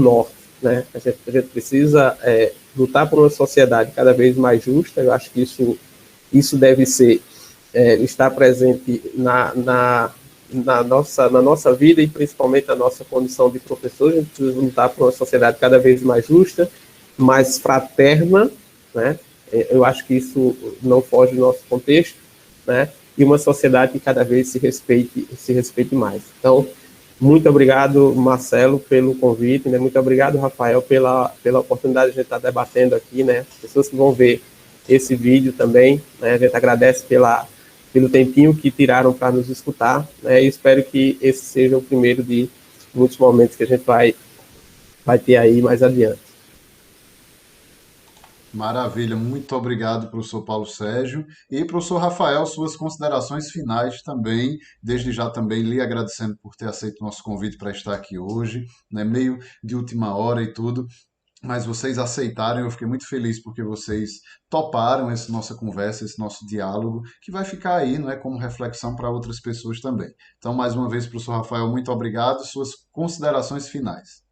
norte, né? A gente precisa lutar por uma sociedade cada vez mais justa. Eu acho que isso deve estar presente na nossa vida e principalmente na nossa condição de professor. A gente precisa lutar por uma sociedade cada vez mais justa, mais fraterna, né? Eu acho que isso não foge do nosso contexto, né? E uma sociedade que cada vez se respeite mais. Então, muito obrigado, Marcelo, pelo convite, né? Muito obrigado, Rafael, pela oportunidade de a gente estar debatendo aqui, né? As pessoas que vão ver esse vídeo também, né? A gente agradece pelo tempinho que tiraram para nos escutar, né? E espero que esse seja o primeiro de muitos momentos que a gente vai ter aí mais adiante. Maravilha, muito obrigado, professor Paulo Sérgio. E, professor Rafael, suas considerações finais também, desde já também lhe agradecendo por ter aceito o nosso convite para estar aqui hoje, né, meio de última hora e tudo, mas vocês aceitaram, eu fiquei muito feliz porque vocês toparam essa nossa conversa, esse nosso diálogo, que vai ficar aí, não é, como reflexão para outras pessoas também. Então, mais uma vez, professor Rafael, muito obrigado. Suas considerações finais.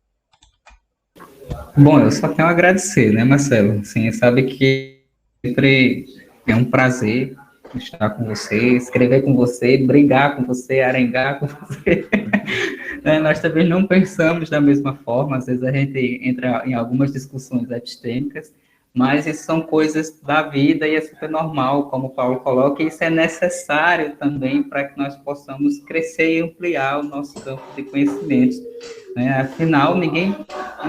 Bom, eu só tenho a agradecer, né, Marcelo? Sim, sabe que sempre é um prazer estar com você, escrever com você, brigar com você, arengar com você. Nós também não pensamos da mesma forma, às vezes a gente entra em algumas discussões epistêmicas, mas isso são coisas da vida e é super normal, como o Paulo coloca, e isso é necessário também para que nós possamos crescer e ampliar o nosso campo de conhecimentos. Afinal,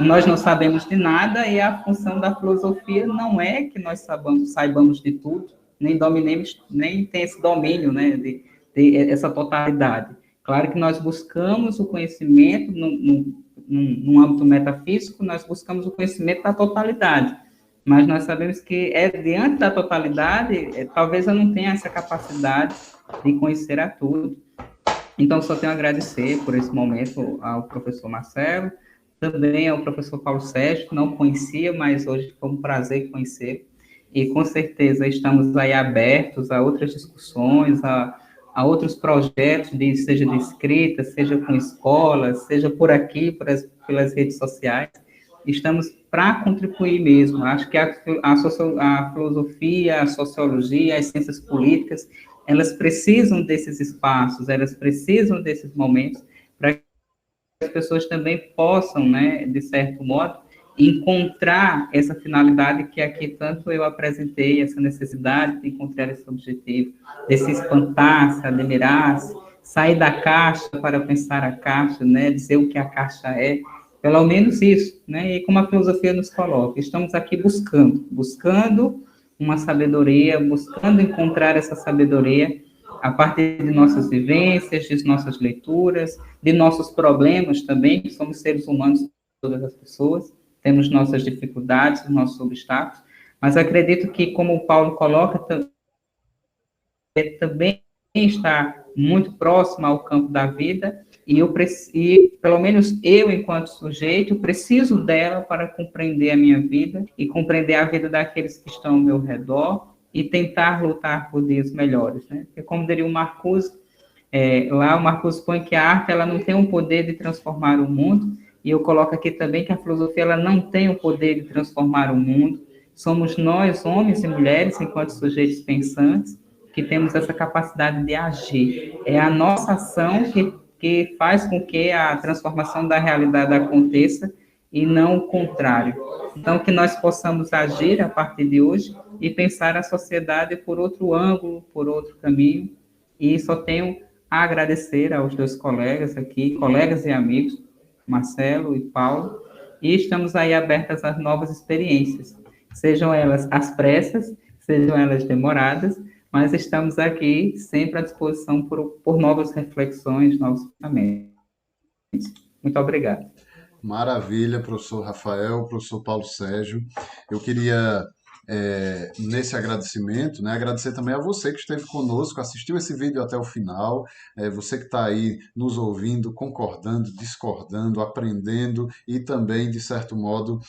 nós não sabemos de nada e a função da filosofia não é que nós saibamos de tudo, nem dominemos, nem tem esse domínio, né, de essa totalidade. Claro que nós buscamos o conhecimento num âmbito metafísico, nós buscamos o conhecimento da totalidade, mas nós sabemos que diante da totalidade, talvez eu não tenha essa capacidade de conhecer a tudo. Então, só tenho a agradecer por esse momento ao professor Marcelo, também ao professor Paulo Sérgio, que não conhecia, mas hoje foi um prazer conhecer. E com certeza estamos aí abertos a outras discussões, a outros projetos, seja de escrita, seja com escolas, seja por aqui, pelas redes sociais. Estamos para contribuir mesmo. Acho que a filosofia, a sociologia, as ciências políticas, elas precisam desses espaços, elas precisam desses momentos para que as pessoas também possam, né, de certo modo, encontrar essa finalidade que aqui tanto eu apresentei, essa necessidade de encontrar esse objetivo, de se espantar, se admirar, sair da caixa para pensar a caixa, né, dizer o que a caixa é, pelo menos isso, né, e como a filosofia nos coloca, estamos aqui buscando uma sabedoria, buscando encontrar essa sabedoria a partir de nossas vivências, de nossas leituras, de nossos problemas também, que somos seres humanos, todas as pessoas, temos nossas dificuldades, nossos obstáculos, mas acredito que, como o Paulo coloca, também está muito próximo ao campo da vida, e pelo menos eu, enquanto sujeito, preciso dela para compreender a minha vida e compreender a vida daqueles que estão ao meu redor e tentar lutar por dias melhores, né? Porque, como diria o Marcuse, lá o Marcuse põe que a arte ela não tem o poder de transformar o mundo, e eu coloco aqui também que a filosofia ela não tem o poder de transformar o mundo, somos nós, homens e mulheres, enquanto sujeitos pensantes, que temos essa capacidade de agir. É a nossa ação que faz com que a transformação da realidade aconteça e não o contrário. Então, que nós possamos agir a partir de hoje e pensar a sociedade por outro ângulo, por outro caminho. E só tenho a agradecer aos dois colegas aqui, colegas e amigos, Marcelo e Paulo, e estamos aí abertas às novas experiências, sejam elas às pressas, sejam elas demoradas, mas estamos aqui sempre à disposição por novas reflexões, novos pensamentos. Muito obrigado. Maravilha, professor Rafael, professor Paulo Sérgio. Eu queria, nesse agradecimento, né, agradecer também a você que esteve conosco, assistiu esse vídeo até o final, você que está aí nos ouvindo, concordando, discordando, aprendendo e também, de certo modo,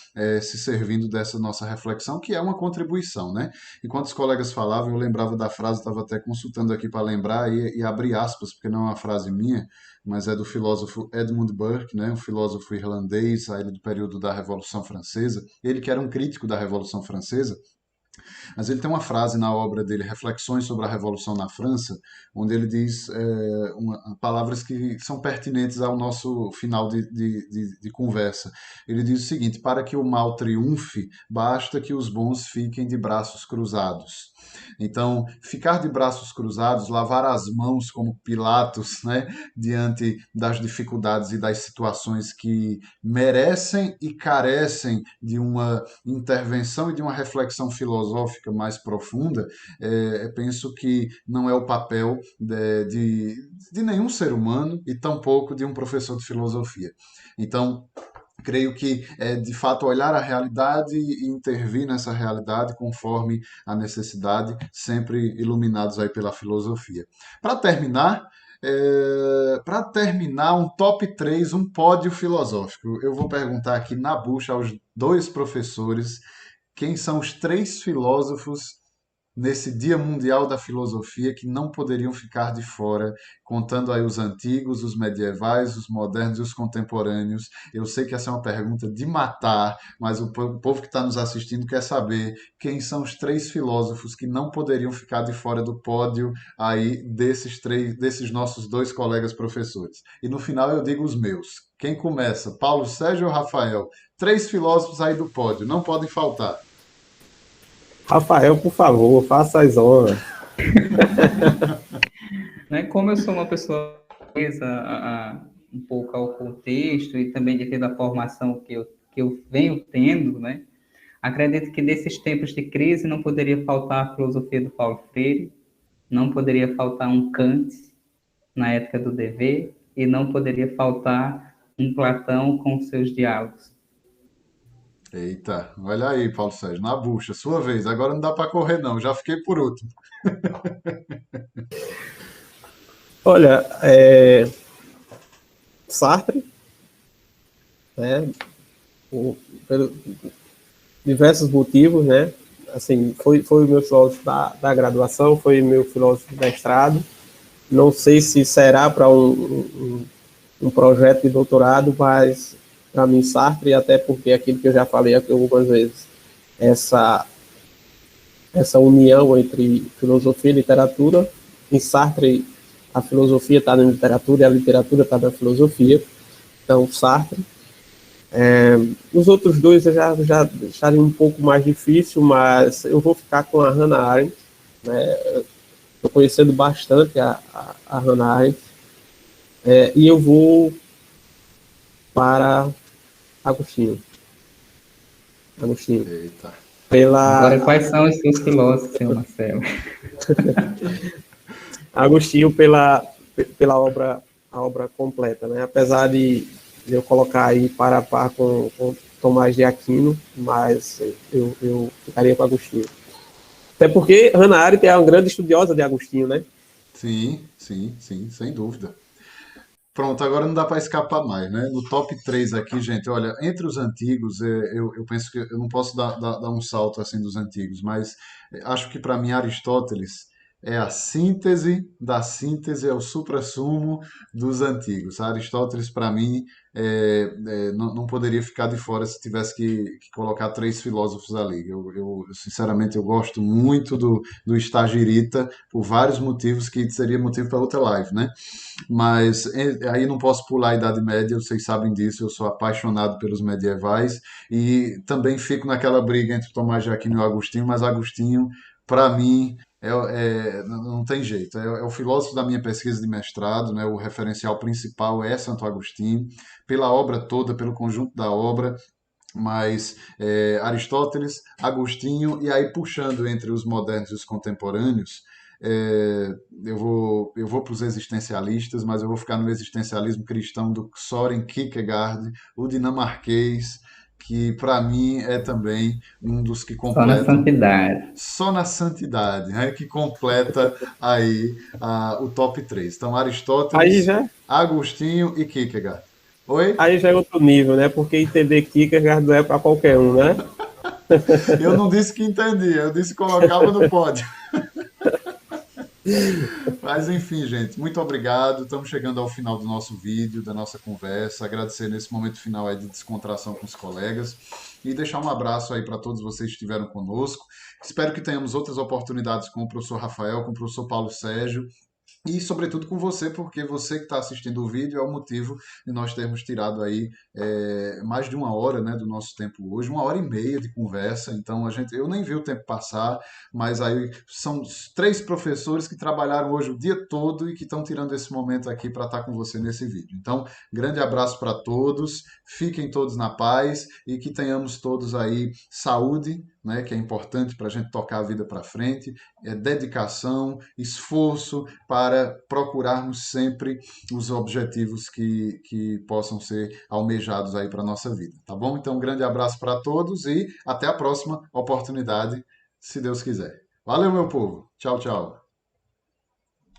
se servindo dessa nossa reflexão, que é uma contribuição, né? Enquanto os colegas falavam, eu lembrava da frase, estava até consultando aqui para lembrar e abrir aspas, porque não é uma frase minha, mas é do filósofo Edmund Burke, né, um filósofo irlandês, ainda do período da Revolução Francesa, ele que era um crítico da Revolução Francesa, mas ele tem uma frase na obra dele, Reflexões sobre a Revolução na França, onde ele diz palavras que são pertinentes ao nosso final de conversa. Ele diz o seguinte: para que o mal triunfe, basta que os bons fiquem de braços cruzados. Então, ficar de braços cruzados, lavar as mãos como Pilatos, né, diante das dificuldades e das situações que merecem e carecem de uma intervenção e de uma reflexão filosófica mais profunda, penso que não é o papel de nenhum ser humano e tampouco de um professor de filosofia. Então, creio que é de fato olhar a realidade e intervir nessa realidade conforme a necessidade, sempre iluminados aí pela filosofia. Para terminar, um top 3, um pódio filosófico. Eu vou perguntar aqui na bucha aos dois professores quem são os 3 filósofos nesse Dia Mundial da Filosofia que não poderiam ficar de fora, contando aí os antigos, os medievais, os modernos e os contemporâneos. Eu sei que essa é uma pergunta de matar, mas o povo que está nos assistindo quer saber quem são os três filósofos que não poderiam ficar de fora do pódio aí desses nossos dois colegas professores. E no final eu digo os meus. Quem começa? Paulo Sérgio ou Rafael? Três filósofos aí do pódio, não podem faltar. Rafael, por favor, faça as honras. Né? Como eu sou uma pessoa presa um pouco ao contexto e também devido à formação que eu venho tendo, né? Acredito que nesses tempos de crise não poderia faltar a filosofia do Paulo Freire, não poderia faltar um Kant na Ética do Dever e não poderia faltar um Platão com seus diálogos. Eita, olha aí, Paulo Sérgio, na bucha, sua vez. Agora não dá para correr, não. Já fiquei por último. Olha, Sartre, né, por diversos motivos, né, assim, foi o meu filósofo da graduação, foi meu filósofo do mestrado, não sei se será para um projeto de doutorado, mas para mim Sartre, até porque aquilo que eu já falei aqui algumas vezes, essa união entre filosofia e literatura, em Sartre a filosofia está na literatura e a literatura está na filosofia, então Sartre. Os outros dois eu já acharia um pouco mais difícil, mas eu vou ficar com a Hannah Arendt, né? Estou conhecendo bastante a Hannah Arendt, e eu vou para Agostinho. Eita. Agora, quais são os seus filósofos, seu Marcelo? Agostinho pela a obra completa, né? Apesar de eu colocar aí para a par com Tomás de Aquino, mas eu ficaria com Agostinho. Até porque Hannah Arendt é uma grande estudiosa de Agostinho, né? Sim, sim, sim, sem dúvida. Pronto, agora não dá para escapar mais, né? No top 3 aqui, gente, olha, entre os antigos, eu penso que eu não posso dar um salto assim dos antigos, mas acho que para mim Aristóteles é a síntese da síntese, é o suprassumo dos antigos. Aristóteles, para mim, não poderia ficar de fora se tivesse que colocar três filósofos ali. Sinceramente, eu gosto muito do Estagirita, por vários motivos que seria motivo para outra live, né? Mas aí não posso pular a Idade Média, vocês sabem disso, eu sou apaixonado pelos medievais e também fico naquela briga entre Tomás de Aquino e Agostinho, mas Agostinho, para mim, não tem jeito, é o filósofo da minha pesquisa de mestrado, né? O referencial principal é Santo Agostinho, pela obra toda, pelo conjunto da obra, mas Aristóteles, Agostinho, e aí puxando entre os modernos e os contemporâneos, eu vou para os existencialistas, mas eu vou ficar no existencialismo cristão do Soren Kierkegaard, o dinamarquês, que para mim é também um dos que Só na completam santidade. só na santidade, né, que completa aí o top 3. Então, Aí Aristóteles, já, Agostinho e Kierkegaard. Oi? aí já é outro nível, né? Porque entender Kierkegaard não é para qualquer um, né? Eu não disse que entendia, eu disse que colocava no pódio. Mas enfim, gente, muito obrigado. Estamos chegando ao final do nosso vídeo, da nossa conversa. Agradecer nesse momento final aí de descontração com os colegas e deixar um abraço aí para todos vocês que estiveram conosco. Espero que tenhamos outras oportunidades com o professor Rafael, com o professor Paulo Sérgio. E, sobretudo, com você, porque você que está assistindo o vídeo é o motivo de nós termos tirado aí mais de uma hora, né, do nosso tempo hoje, uma hora e meia de conversa. Então, eu nem vi o tempo passar, mas aí são os três professores que trabalharam hoje o dia todo e que estão tirando esse momento aqui para estar com você nesse vídeo. Então, grande abraço para todos, fiquem todos na paz e que tenhamos todos aí saúde, né, que é importante para a gente tocar a vida para frente, dedicação, esforço para procurarmos sempre os objetivos que possam ser almejados aí para a nossa vida, tá bom? Então, um grande abraço para todos e até a próxima oportunidade, se Deus quiser. Valeu, meu povo. Tchau, tchau.